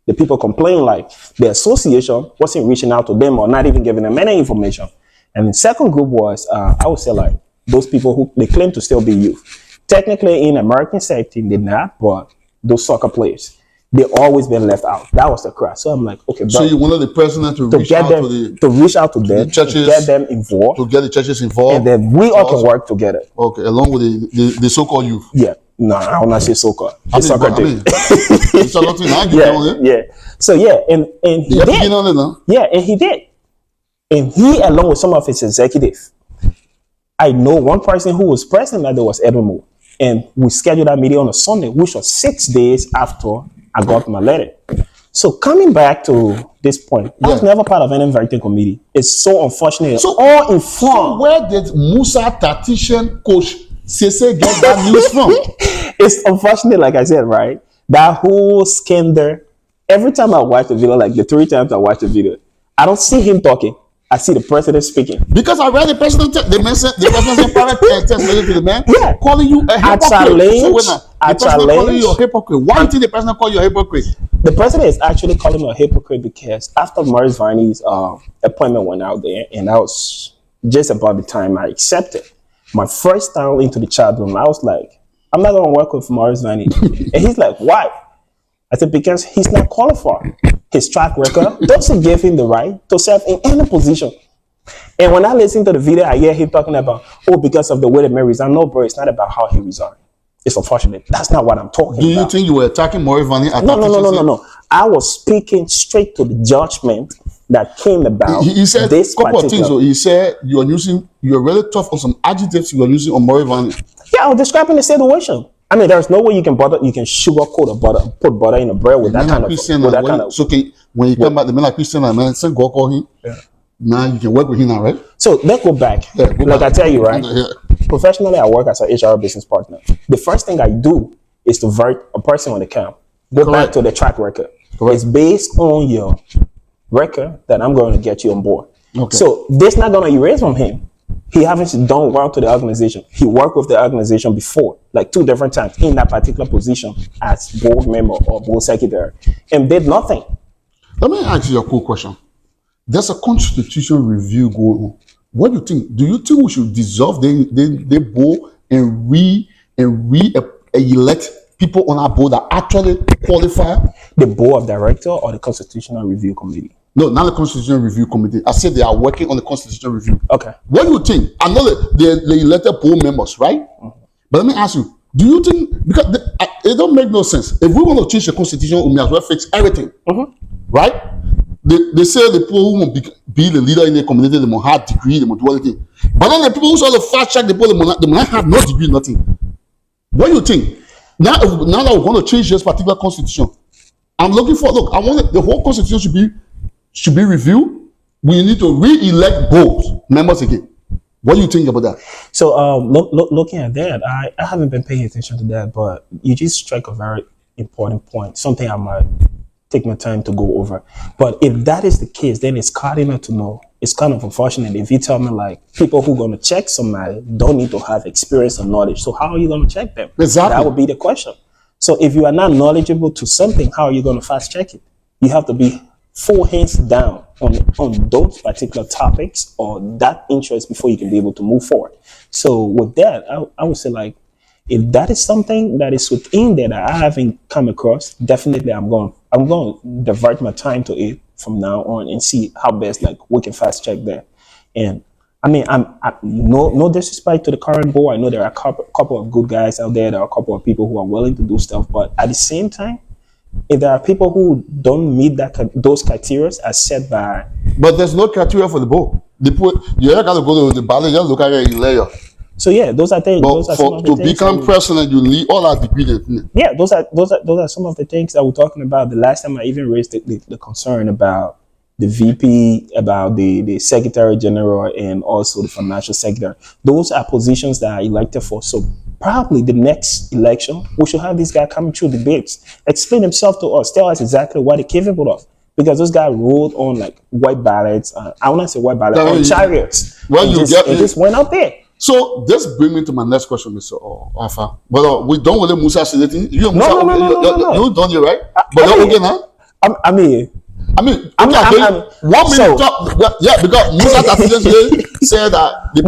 the people complained like the association wasn't reaching out to them or not even giving them any information. And the second group was, I would say like those people who they claim to still be youth. Technically in American setting, they're not, but those soccer players, they always been left out. That was the crash. So I'm like, okay, bro. So you wanted the president to reach out to the churches, to get them involved, to get the churches involved, and then we all can work together. Okay, along with the so-called youth. Yeah, no, I will not say so-called. Yeah. So yeah, and he did. Yeah, and he did. And he, along with some of his executives, I know one person who was present that there was Edmund, and we scheduled that meeting on a Sunday, which was 6 days after I got my letter. So coming back to this point, I was never part of any vetting committee. It's so unfortunate. So all informed. So where did Musa tactician coach Sese get that news from? It's unfortunate, like I said, right? That whole scandal. Every time I watch the video, like the 3 times I watch the video, I don't see him talking. I see the president speaking. Because I read the president, the president private text message to the man, calling you a hypocrite. I challenge. Calling you a hypocrite. Why do you think the president call you a hypocrite? The president is actually calling me a hypocrite because after Bollitv appointment went out there, and that was just about the time I accepted. My first time into the chat room, I was like, I'm not going to work with Bollitv. And he's like, why? I said, because he's not qualified. His track record doesn't give him the right to serve in any position. And when I listen to the video, I hear him talking about, oh, because of the way the man resigned. No, bro, it's not about how he resigned. It's unfortunate. That's not what I'm talking about. Do you think you were attacking Bollitv? No. I was speaking straight to the judgment that came about. He said a couple of things. So he said you're really tough on some adjectives you are using on Bollitv. Yeah, I was describing the situation. I mean, there's no way you can sugarcoat a butter, put butter in a bread with that kind of. So okay, when you come back, the man like Christian, man, send God call him. Yeah. Now you can work with him now, right? So let's go back. I tell you, right? Professionally, I work as an HR business partner. The first thing I do is to vet a person on the camp. Go back to the track record. It's based on your record that I'm going to get you on board. Okay. So this not going to erase from him. He hasn't done well to the organization. He worked with the organization before, like 2 different times in that particular position as board member or board secretary, and did nothing. Let me ask you a cool question. There's a constitutional review going on What do you think? Do you think we should dissolve the board and elect people on our board that actually qualify? The board of director or the constitutional review committee? No, not the Constitutional Review Committee. I said they are working on the Constitutional Review. Okay. What do you think? I know that they elected board members, right? But let me ask you, do you think, because it don't make no sense. If we want to change the Constitution, we may as well fix everything, right? They say the people who want to be the leader in the community, they must have degree, they must do everything. But then the people who sort of fast track the people, they must have no degree, nothing. What do you think? Now that we want to change this particular Constitution, I'm looking for, look, I want the whole Constitution should be reviewed. We need to re-elect both members again. What do you think about that? So looking at that, I haven't been paying attention to that, but you just strike a very important point, something I might take my time to go over. But if that is the case, then it's cardinal to know. It's kind of unfortunate if you tell me like people who are going to check somebody don't need to have experience or knowledge. So how are you going to check them? Exactly. That would be the question. So if you are not knowledgeable to something, how are you going to fast check it? You have to be full hands down on those particular topics or that interest before you can be able to move forward. So with that, I would say like, if that is something that is within there that I haven't come across, definitely I'm going to divert my time to it from now on and see how best like we can fast check that. And I mean, I'm no disrespect to the current board. I know there are a couple of good guys out there. There are a couple of people who are willing to do stuff, but at the same time, if there are people who don't meet those criteria as set by, but there's no criteria for the board. You got to go to the ballot, just look at your layer. So yeah, those are things. To become president, you need all our degrees. Yeah, those are some of the things that we're talking about. The last time I even raised the concern about the VP, about the Secretary General, and also the Financial Secretary. Those are positions that are elected for. So probably the next election, we should have this guy coming through debates, explain himself to us, tell us exactly what he's capable of. Because those guys ruled on like white ballots. I want to say white ballots on chariots. Well, it just went out there. So this brings me to my next question, Mr. Alpha. But we don't really Musa Sileti. You don't you right? But okay now. I mean, 1 minute talk. Yeah, because Musa said that the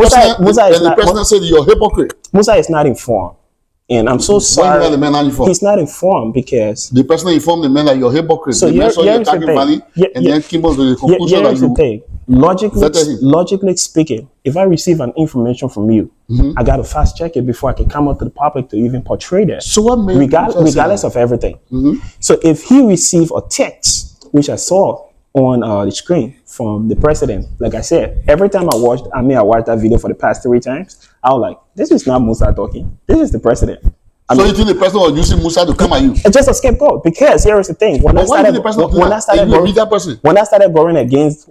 president said you're a hypocrite. Musa is not informed. And I'm so sorry. He's not informed because the person informed the man that you're a hypocrite. So here's the thing. Then came up to the conclusion here's the thing. Logically speaking, if I receive an information from you, I got to fast check it before I can come out to the public to even portray that. So what made regardless of everything. So if he received a text, which I saw on the screen from the president, like I said, every time I watched that video for the past 3 times, I was like, this is not Musa talking. This is the president. So you think the president was using Musa to come at you? It's just a scapegoat. Because here is the thing: when I started going against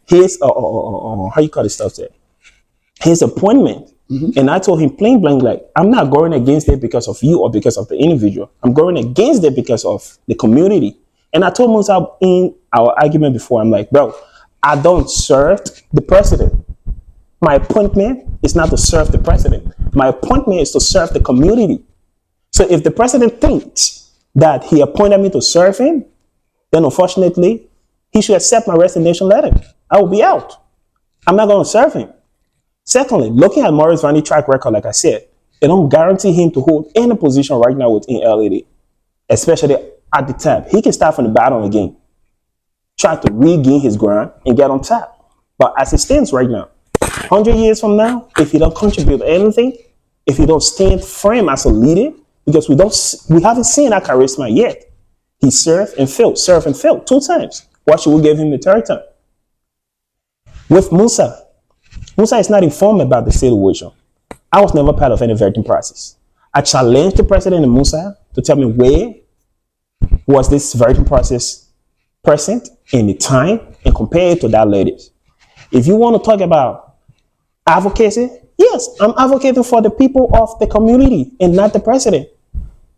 his how you call this stuff there, his appointment, and I told him plain blank, like, I'm not going against it because of you or because of the individual. I'm going against it because of the community. And I told Musa in our argument before, I'm like, bro, I don't serve the president. My appointment is not to serve the president. My appointment is to serve the community. So if the president thinks that he appointed me to serve him, then unfortunately, he should accept my resignation letter. I will be out. I'm not going to serve him. Secondly, looking at Maurice Vandy's track record, like I said, they don't guarantee him to hold any position right now within LAD, especially at the top. He can start from the bottom again, try to regain his ground and get on top. But as it stands right now, 100 years from now, if you don't contribute anything, if you don't stand firm as a leader, because we haven't seen that charisma yet. He served and failed 2 times. Why should we give him the 3rd time? With Musa is not informed about the situation. I was never part of any vetting process. I challenged the president and Musa to tell me where was this vetting process present in the time and compare it to that latest. If you want to talk about advocacy, yes, I'm advocating for the people of the community and not the president.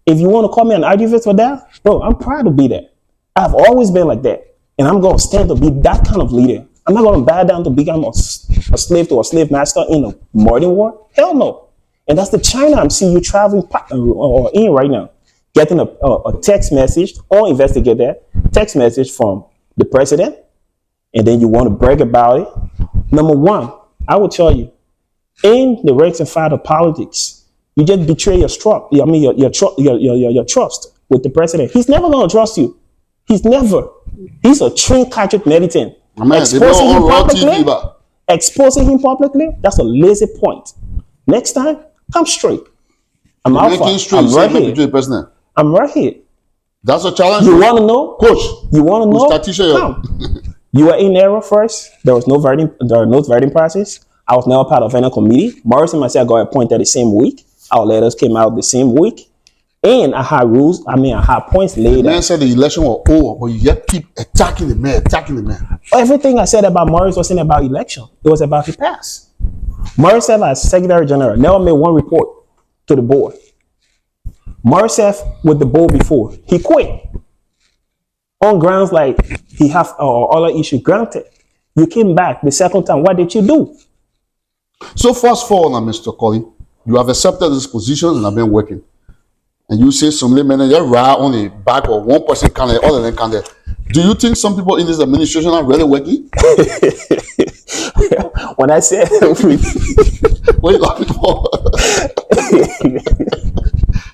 If you want to call me an activist for that, bro, I'm proud to be that. I've always been like that. And I'm going to stand to be that kind of leader. I'm not going to bow down to become a slave to a slave master in a modern world. Hell no. And that's the China I'm seeing you traveling in right now. Getting a text message or investigate that text message from the president. And then you want to brag about it Number one, I will tell you, in the ranks and file of politics, you just betray your trust. I mean, your trust with the president. He's never going to trust you. He's never. He's a trained Catholic militant. Exposing him publicly, that's a lazy point. Next time, come straight. I'm alpha. I'm right here. I'm right here. That's a challenge. You want to know, Coach? You want to know? Come. You were in error first. There was no voting process. I was never part of any committee. Morris and myself got appointed the same week. Our letters came out the same week. And I had rules, I had points later. The man said the election was over, but you yet keep attacking the man. Everything I said about Morris wasn't about election. It was about the past. Morris as Secretary General never made one report to the board. Morris with the board before. He quit. On grounds like he have other issue granted. You came back the second time. What did you do? So fast forward now, Mr. Kollie. You have accepted this position and have been working. And you say some laymen, you're right on the back of one person candidate, other than candidate. Do you think some people in this administration are really working? When I said, what are you laughing for?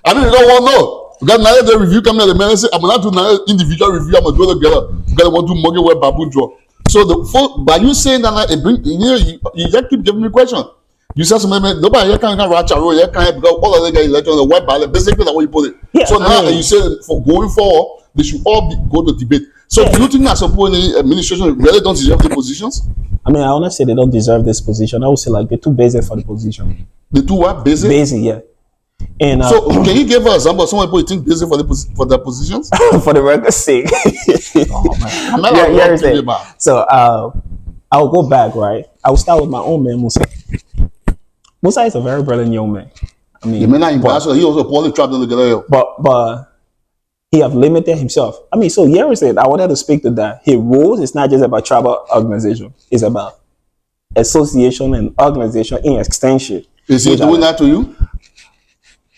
I mean, you don't want to know. Because now the review coming at the man and say, I'm not doing an individual review, I'm going to do it together. Because I want to do Morgan Web Babu draw. So by you saying that, it bring, you just keep giving me questions. You said something, nobody here can't ratchet roll, here can't because all of them get elected on the white ballot. Basically, that's what you put it. Yeah, so now you say for going forward, they should all go to debate. So do you think that some people in the administration really don't deserve the positions? I honestly, they don't deserve this position. I would say like they're too basic for the position. They're too what? Basic? Basic, yeah. And so can you give an example of some people you think basic for their positions? For the record's sake. Oh man. So I'll go back, right? I will start with my own man, Musa. Musa is a very brilliant young man. The man not impartial. He also poorly trapped in the gallery. But he have limited himself. So years ago, I wanted to speak to that. His rules is not just about tribal organization. It's about association and organization in extension. Is he doing that to you?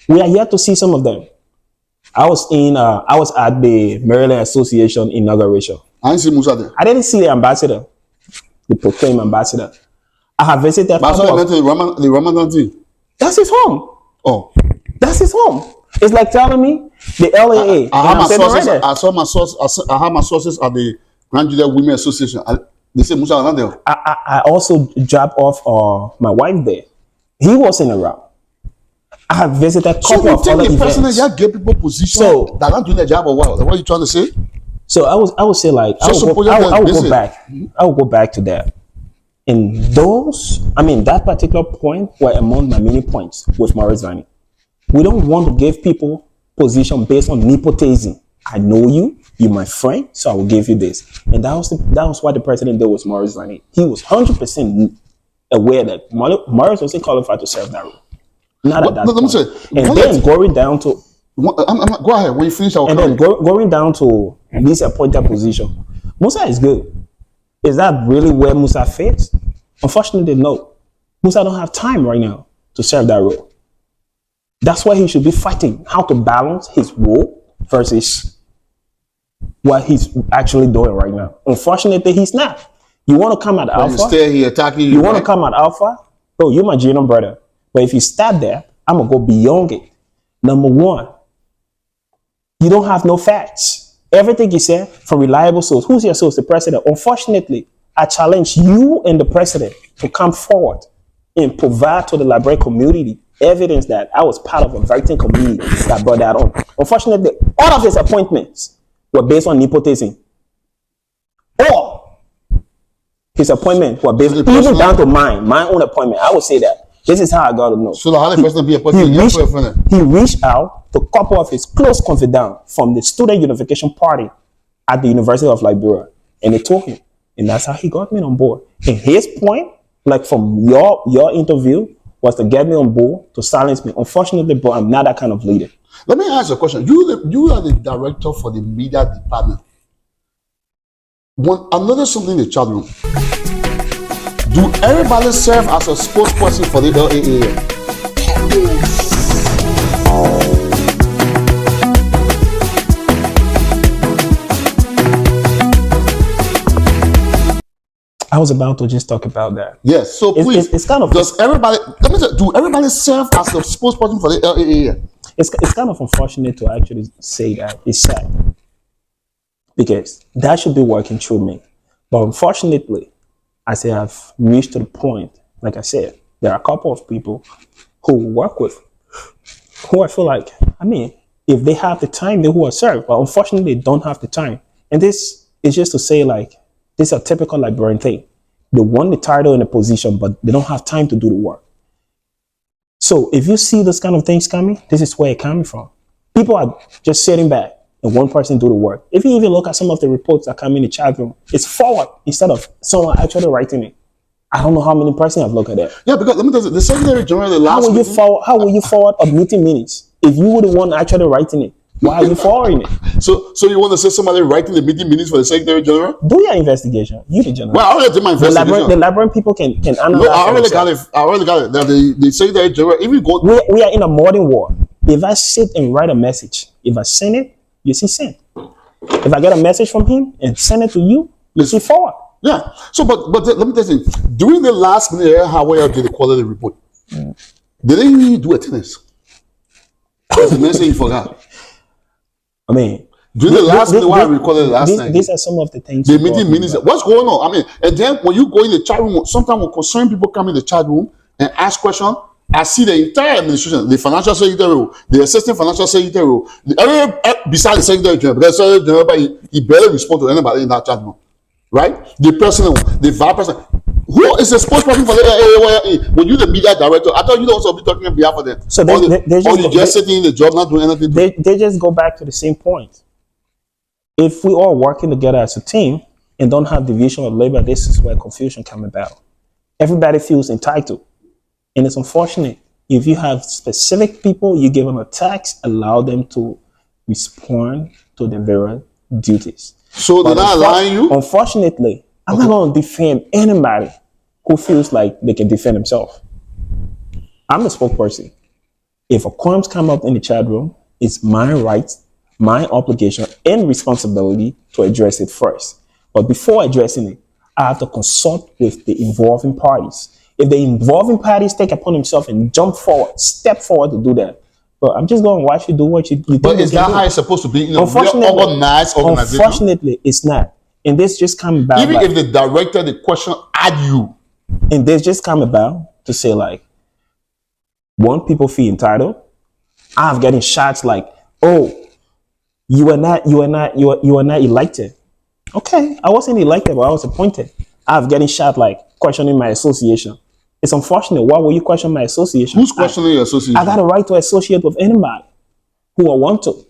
We are yet to see some of them. I was at the Maryland Association inauguration. I didn't see Musa there. I didn't see the ambassador, the proclaimed ambassador. I have visited the Ramadan tea. That's his home. Oh. That's his home. It's like telling me the LAA. I have my sources at the Grand Julia Women Association. They say Musa was not there. I also dropped off my wife there. He wasn't around. I have visited a couple of other events. So the president just give people position that not doing their job or what? What are you trying to say? So I would say like I will go back to that. And that particular point were among my many points with Morris Vani. We don't want to give people position based on nepotism. I know you, you're my friend, so I will give you this. And that was what the president did with Morris Vani. He was 100% aware that Morris wasn't qualified to serve that role. Not at that point. And then going down to go ahead when you finish. And then going down to this appointed position, Musa is good. Is that really where Musa fits? Unfortunately, no. Musa don't have time right now to serve that role. That's why he should be fighting how to balance his role versus what he's actually doing right now. Unfortunately, he's not. You want to come at Alpha? You stay here attacking you want to come at Alpha? Bro, you're my junior brother. But if you start there, I'm going to go beyond it. Number one, you don't have no facts. Everything you say from reliable source. Who's your source? The president. Unfortunately, I challenge you and the president to come forward and provide to the library community evidence that I was part of a vetting committee that brought that on. Unfortunately, all of his appointments were based on nepotism. All his appointments were based, even down to my own appointment. I would say that. This is how I got to know. So how the person be appointed? He reached out to a couple of his close confidants from the Student Unification Party at the University of Liberia, and they told him, and that's how he got me on board. And his point, like from your interview, was to get me on board to silence me. Unfortunately, bro, I'm not that kind of leader. Let me ask you a question. You are the director for the media department. I noticed something in the chat room. Do everybody serve as a spokesperson for the LAA? I was about to just talk about that. Yes. So please, It's kind of does everybody? Let me say, do everybody serve as the spokesperson for the LAA? it's kind of unfortunate to actually say that. It's sad because that should be working through me, but unfortunately, as I have reached to the point, like I said, there are a couple of people who work with who I feel like, I mean, if they have the time, they will serve, but unfortunately, they don't have the time. And this is just to say, like, this is a typical librarian thing. They want the title and the position, but they don't have time to do the work. So if you see this kind of things coming, this is where it's coming from. People are just sitting back and one person do the work. If you even look at some of the reports that come in the chat room, it's forward instead of someone actually writing it. I don't know how many persons have looked at that. Yeah, because let me tell you, the Secretary General, the How last will you meeting, how will you forward a meeting minutes if you were the one actually writing it? Why are you forwarding it? so you want to say somebody writing the meeting minutes for the Secretary General? Do your investigation. You the general. Well, I already did my investigation. The librarian people can analyze. No, I already got themselves. it. I already got it. That the Secretary General, if you go, We are in a modern world. If I sit and write a message, if I send it, you see send. If I get a message from him and send it to you, you see forward. yeah. So, but let me tell you, during the last minute, how well did the quality report? Did they do attendance? The message you forgot. I mean, During the last minute, why I recorded the last night? these are some of the things. The we're meeting talking minutes. about. What's going on? I mean, and then when you go in the chat room, sometimes when concerned people come in the chat room and ask questions, I see the entire administration, the financial secretary, the assistant financial secretary, besides the secretary general, because the secretary general, he barely responds to anybody in that chat room, right? The president, the vice president. Who is the spokesperson for the AAA? When you the media director, I thought you'd also be talking on behalf of them. So you just sitting in the job, not doing anything. They just go back to the same point. If we are working together as a team and don't have division of labor, this is where confusion comes about. Everybody feels entitled. And it's unfortunate. If you have specific people, you give them a task, allow them to respond to their various duties. So they're not allowing you? Unfortunately, I'm not going to defend anybody who feels like they can defend themselves. I'm the spokesperson. If a crimes come up in the chat room, it's my right, my obligation and responsibility to address it first. But before addressing it, I have to consult with the involving parties. If the involving parties take upon themselves and jump forward, step forward to do that, but I'm just going to watch you do what you think. But is that how it's supposed to be in a Unfortunately, organized organization? Unfortunately, it's not. And this just come about. Even if the director, the question at you. And this just come about to say like, one, people feel entitled. I'm getting shots like, oh, you are not elected. Okay, I wasn't elected, but I was appointed. I'm getting shot like questioning my association. It's unfortunate. Why will you question my association? Who's questioning your association? I got a right to associate with anybody who I want to.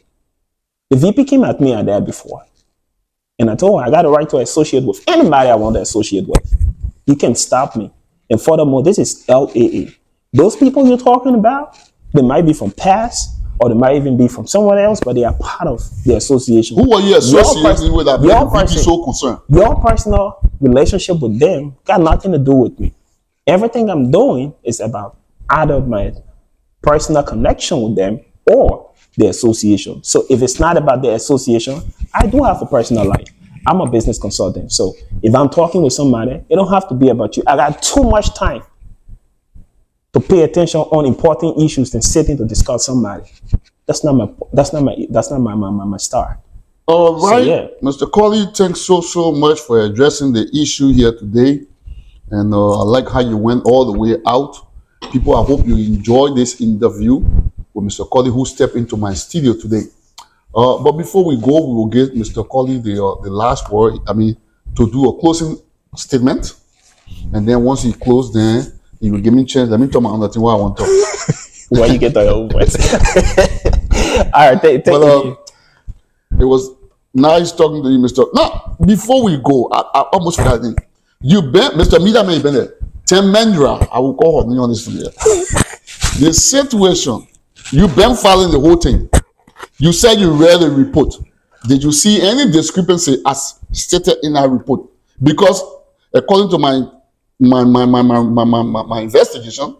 The VP came at me at that before. And I told her I got a right to associate with anybody I want to associate with. You can't stop me. And furthermore, this is LAA. Those people you're talking about, they might be from past, or they might even be from someone else, but they are part of the association. Who are you associating with that made the VP so concerned? Your personal relationship with them got nothing to do with me. Everything I'm doing is about either my personal connection with them or the association. So if it's not about the association, I do have a personal life. I'm a business consultant. So if I'm talking with somebody, it don't have to be about you. I got too much time to pay attention on important issues than sitting to discuss somebody. That's not my star. All right, So, yeah. Mr. Kollie, thanks so much for addressing the issue here today. And I like how you went all the way out. People, I hope you enjoyed this interview with Mr. Kollie, who stepped into my studio today. But before we go, we will give Mr. Kollie the last word. I mean, to do a closing statement. And then once he closed, then he will give me a chance. Let me talk my other thing what I want to talk. Why you get the own voice? All right, take it. It was nice talking to you, Mr. Now, before we go, I almost forgot it. You been, Mr. Media Man, you been there. Temendra, I will call her name on this one here. The situation, you been filing the whole thing. You said you read the report. Did you see any discrepancy as stated in that report? Because according to my investigation,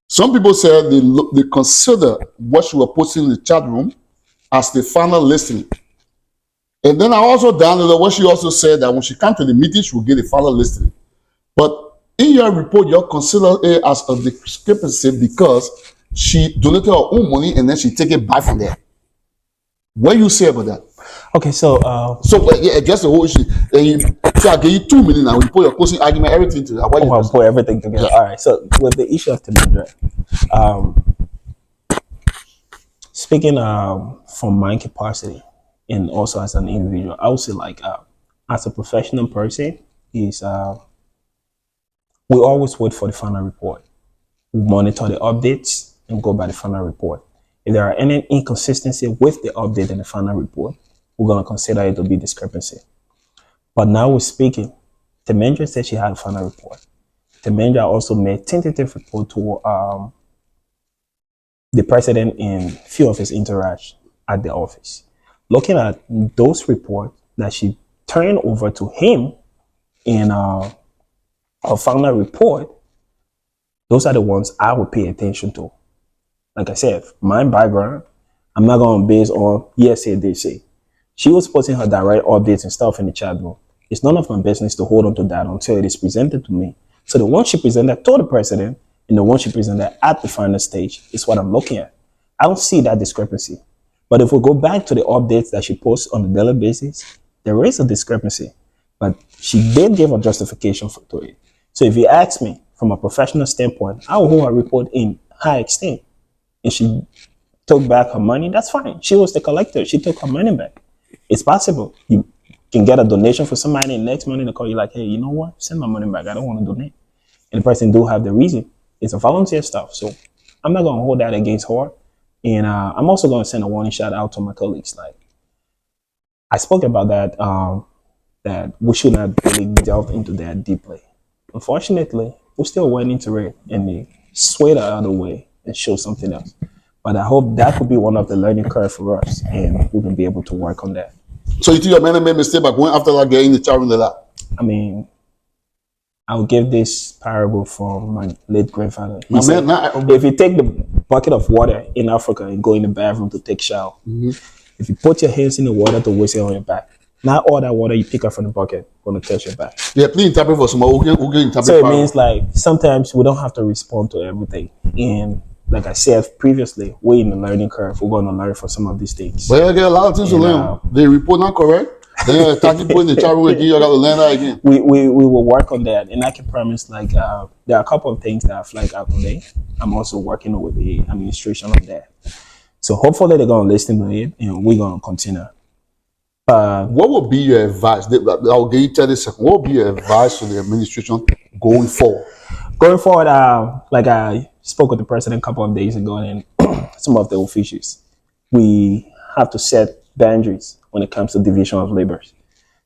some people said they consider what you were posting in the chat room as the final listing. And then I also downloaded what she also said that when she comes to the meeting, she will get a final listing. But in your report, you consider it as a discrepancy because she donated her own money and then she take it back from there. What do you say about that? Okay, so Yeah, just the whole issue. So I give you 2 minutes now. You put your closing argument, everything to that. I'll put everything together. All right. So with the issue of Temindra, speaking from my capacity and also as an individual, I would say like as a professional person, is we always wait for the final report. We monitor the updates and go by the final report. If there are any inconsistency with the update and the final report, we're going to consider it to be discrepancy. But now we're speaking, Temindra said she had a final report. Temindra also made tentative report to the president in few of his interactions at the office. Looking at those reports that she turned over to him in a final report, those are the ones I would pay attention to. Like I said, my background, I'm not going to base on yes, say, they say. She was putting her direct updates and stuff in the chat room. It's none of my business to hold on to that until it is presented to me. So the one she presented to the president and the one she presented at the final stage is what I'm looking at. I don't see that discrepancy. But if we go back to the updates that she posts on a daily basis, there is a discrepancy. But she did give a justification to it. So if you ask me from a professional standpoint, I will hold her report in high extent. And she took back her money, that's fine. She was the collector. She took her money back. It's possible. You can get a donation for somebody and next money they call you like, hey, you know what? Send my money back. I don't want to donate. And the person do have the reason. It's a volunteer stuff. So I'm not going to hold that against her. And I'm also going to send a warning shout out to my colleagues. Like I spoke about that, that we should not really delve into that deeply. Unfortunately, we still went into it and they swayed the other way and show something else. But I hope that could be one of the learning curve for us and we can be able to work on that. So you think your man made mistake by going after that guy in the chat room like that? I mean, I'll give this parable from my late grandfather. He My said, man, if you take the bucket of water in Africa and go in the bathroom to take shower, if you put your hands in the water to waste it on your back, not all that water you pick up from the bucket going to touch your back. Yeah, please interpret for someone who can interpret. So it means like sometimes we don't have to respond to everything. And like I said previously, we're in the learning curve. We're going to learn from some of these things. But you get a lot of things to learn. They report not correct. Then you attack people in the chat room again. You got to learn that again. We will work on that, and I can promise like there are a couple of things that I flagged out today. I'm also working with the administration on that. So hopefully they're going to listen to it, and we're going to continue. What would be your advice? I'll give you 30 seconds. What would be your advice to the administration going forward? Going forward, like I spoke with the president a couple of days ago and some of the officials, we have to set boundaries when it comes to division of labors.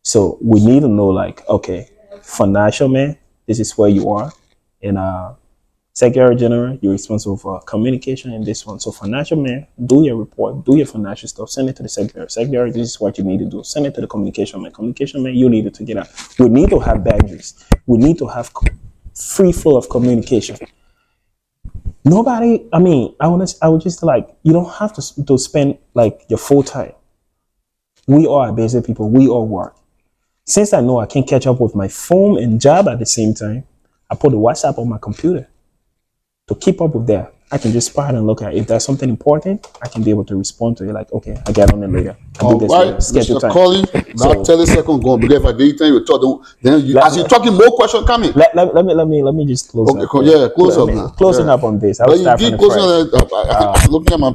So we need to know like, okay, financial man, this is where you are. And Secretary General, you're responsible for communication in this one. So financial man, do your report, do your financial stuff, send it to the secretary. Secretary, this is what you need to do. Send it to the communication man. Communication man, you need to take it out. We need to have boundaries. We need to have free flow of communication. Nobody, I mean, I would just like, you don't have to spend like your full time. We are basic people. We all work. Since I know I can't catch up with my phone and job at the same time, I put the WhatsApp on my computer. To keep up with that, I can just spot and look at if there's something important, I can be able to respond to it like, okay, I get on it later. All right, Mr. Kollie, now 30 seconds going because if I give you time, you talk, then you, as you're talking, more questions coming. Let me just close okay, up. Yeah, close up now. Closing up on this. I was looking at my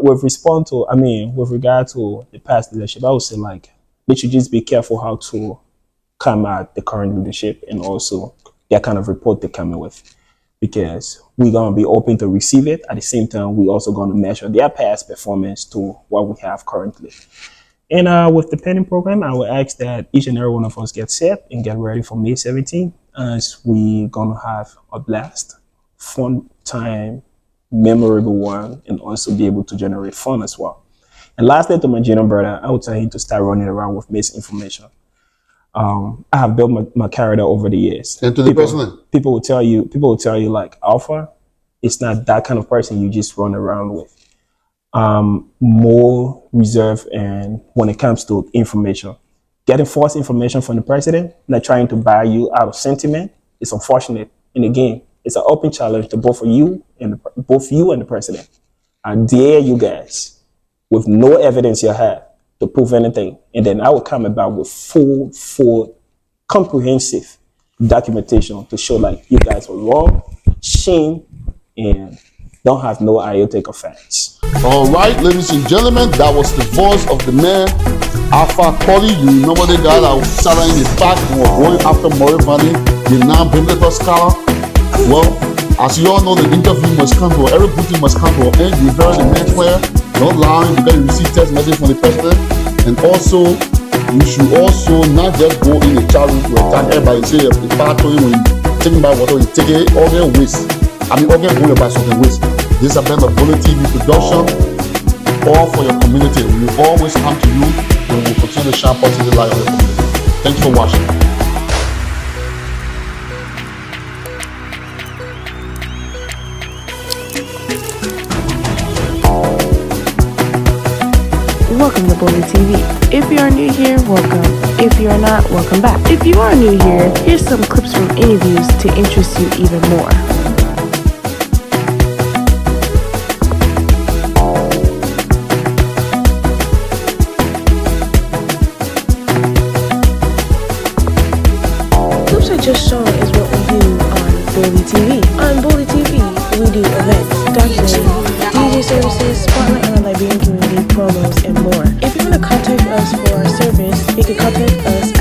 with respond to, I mean, with regard to the past leadership, I would say like we should just be careful how to come at the current leadership and also that kind of report they're coming with. Because we're going to be open to receive it. At the same time, we're also going to measure their past performance to what we have currently. And with the pending program, I will ask that each and every one of us get set and get ready for May 17th as we're going to have a blast, fun time, memorable one, and also be able to generate fun as well. And lastly, to my junior brother, I would tell him to start running around with misinformation. I have built my character over the years. And to the president, people will tell you like Alpha, it's not that kind of person you just run around with. more reserved and when it comes to information. Getting false information from the president, not trying to buy you out of sentiment, is unfortunate. And again, it's an open challenge to both you and the president. I dare you guys, with no evidence you have, to prove anything, and then I will come about with full, comprehensive documentation to show like you guys were wrong, shame, and don't have no iota of facts. All right, ladies and gentlemen, that was the voice of the man, Alpha Kollie. You remember the guy that was sat in the back and was going after Bollitv, the non-biblical scholar? Well, as you all know, the interview must come to every briefing must come to an end. You heard the man clear, don't lie, because you receive text message from the president. And also, you should also not just go in the chat room to attack everybody and say the pastor when you taking by water, you take it, organ waste. Organ going by something waste. This has been the Bollitv production, all for your community. We will always come to you and we will continue to shine positive light on your community. Thanks for watching. Welcome to Bollitv. If you are new here, welcome. If you are not, welcome back. If you are new here, here's some clips from interviews to interest you even more. Clips I just shown is what we do on Bollitv. On Bollitv, we do events, documentary, DJ services, spotlight on the Liberian community, promos, and more. If you want to contact us for our service, you can contact us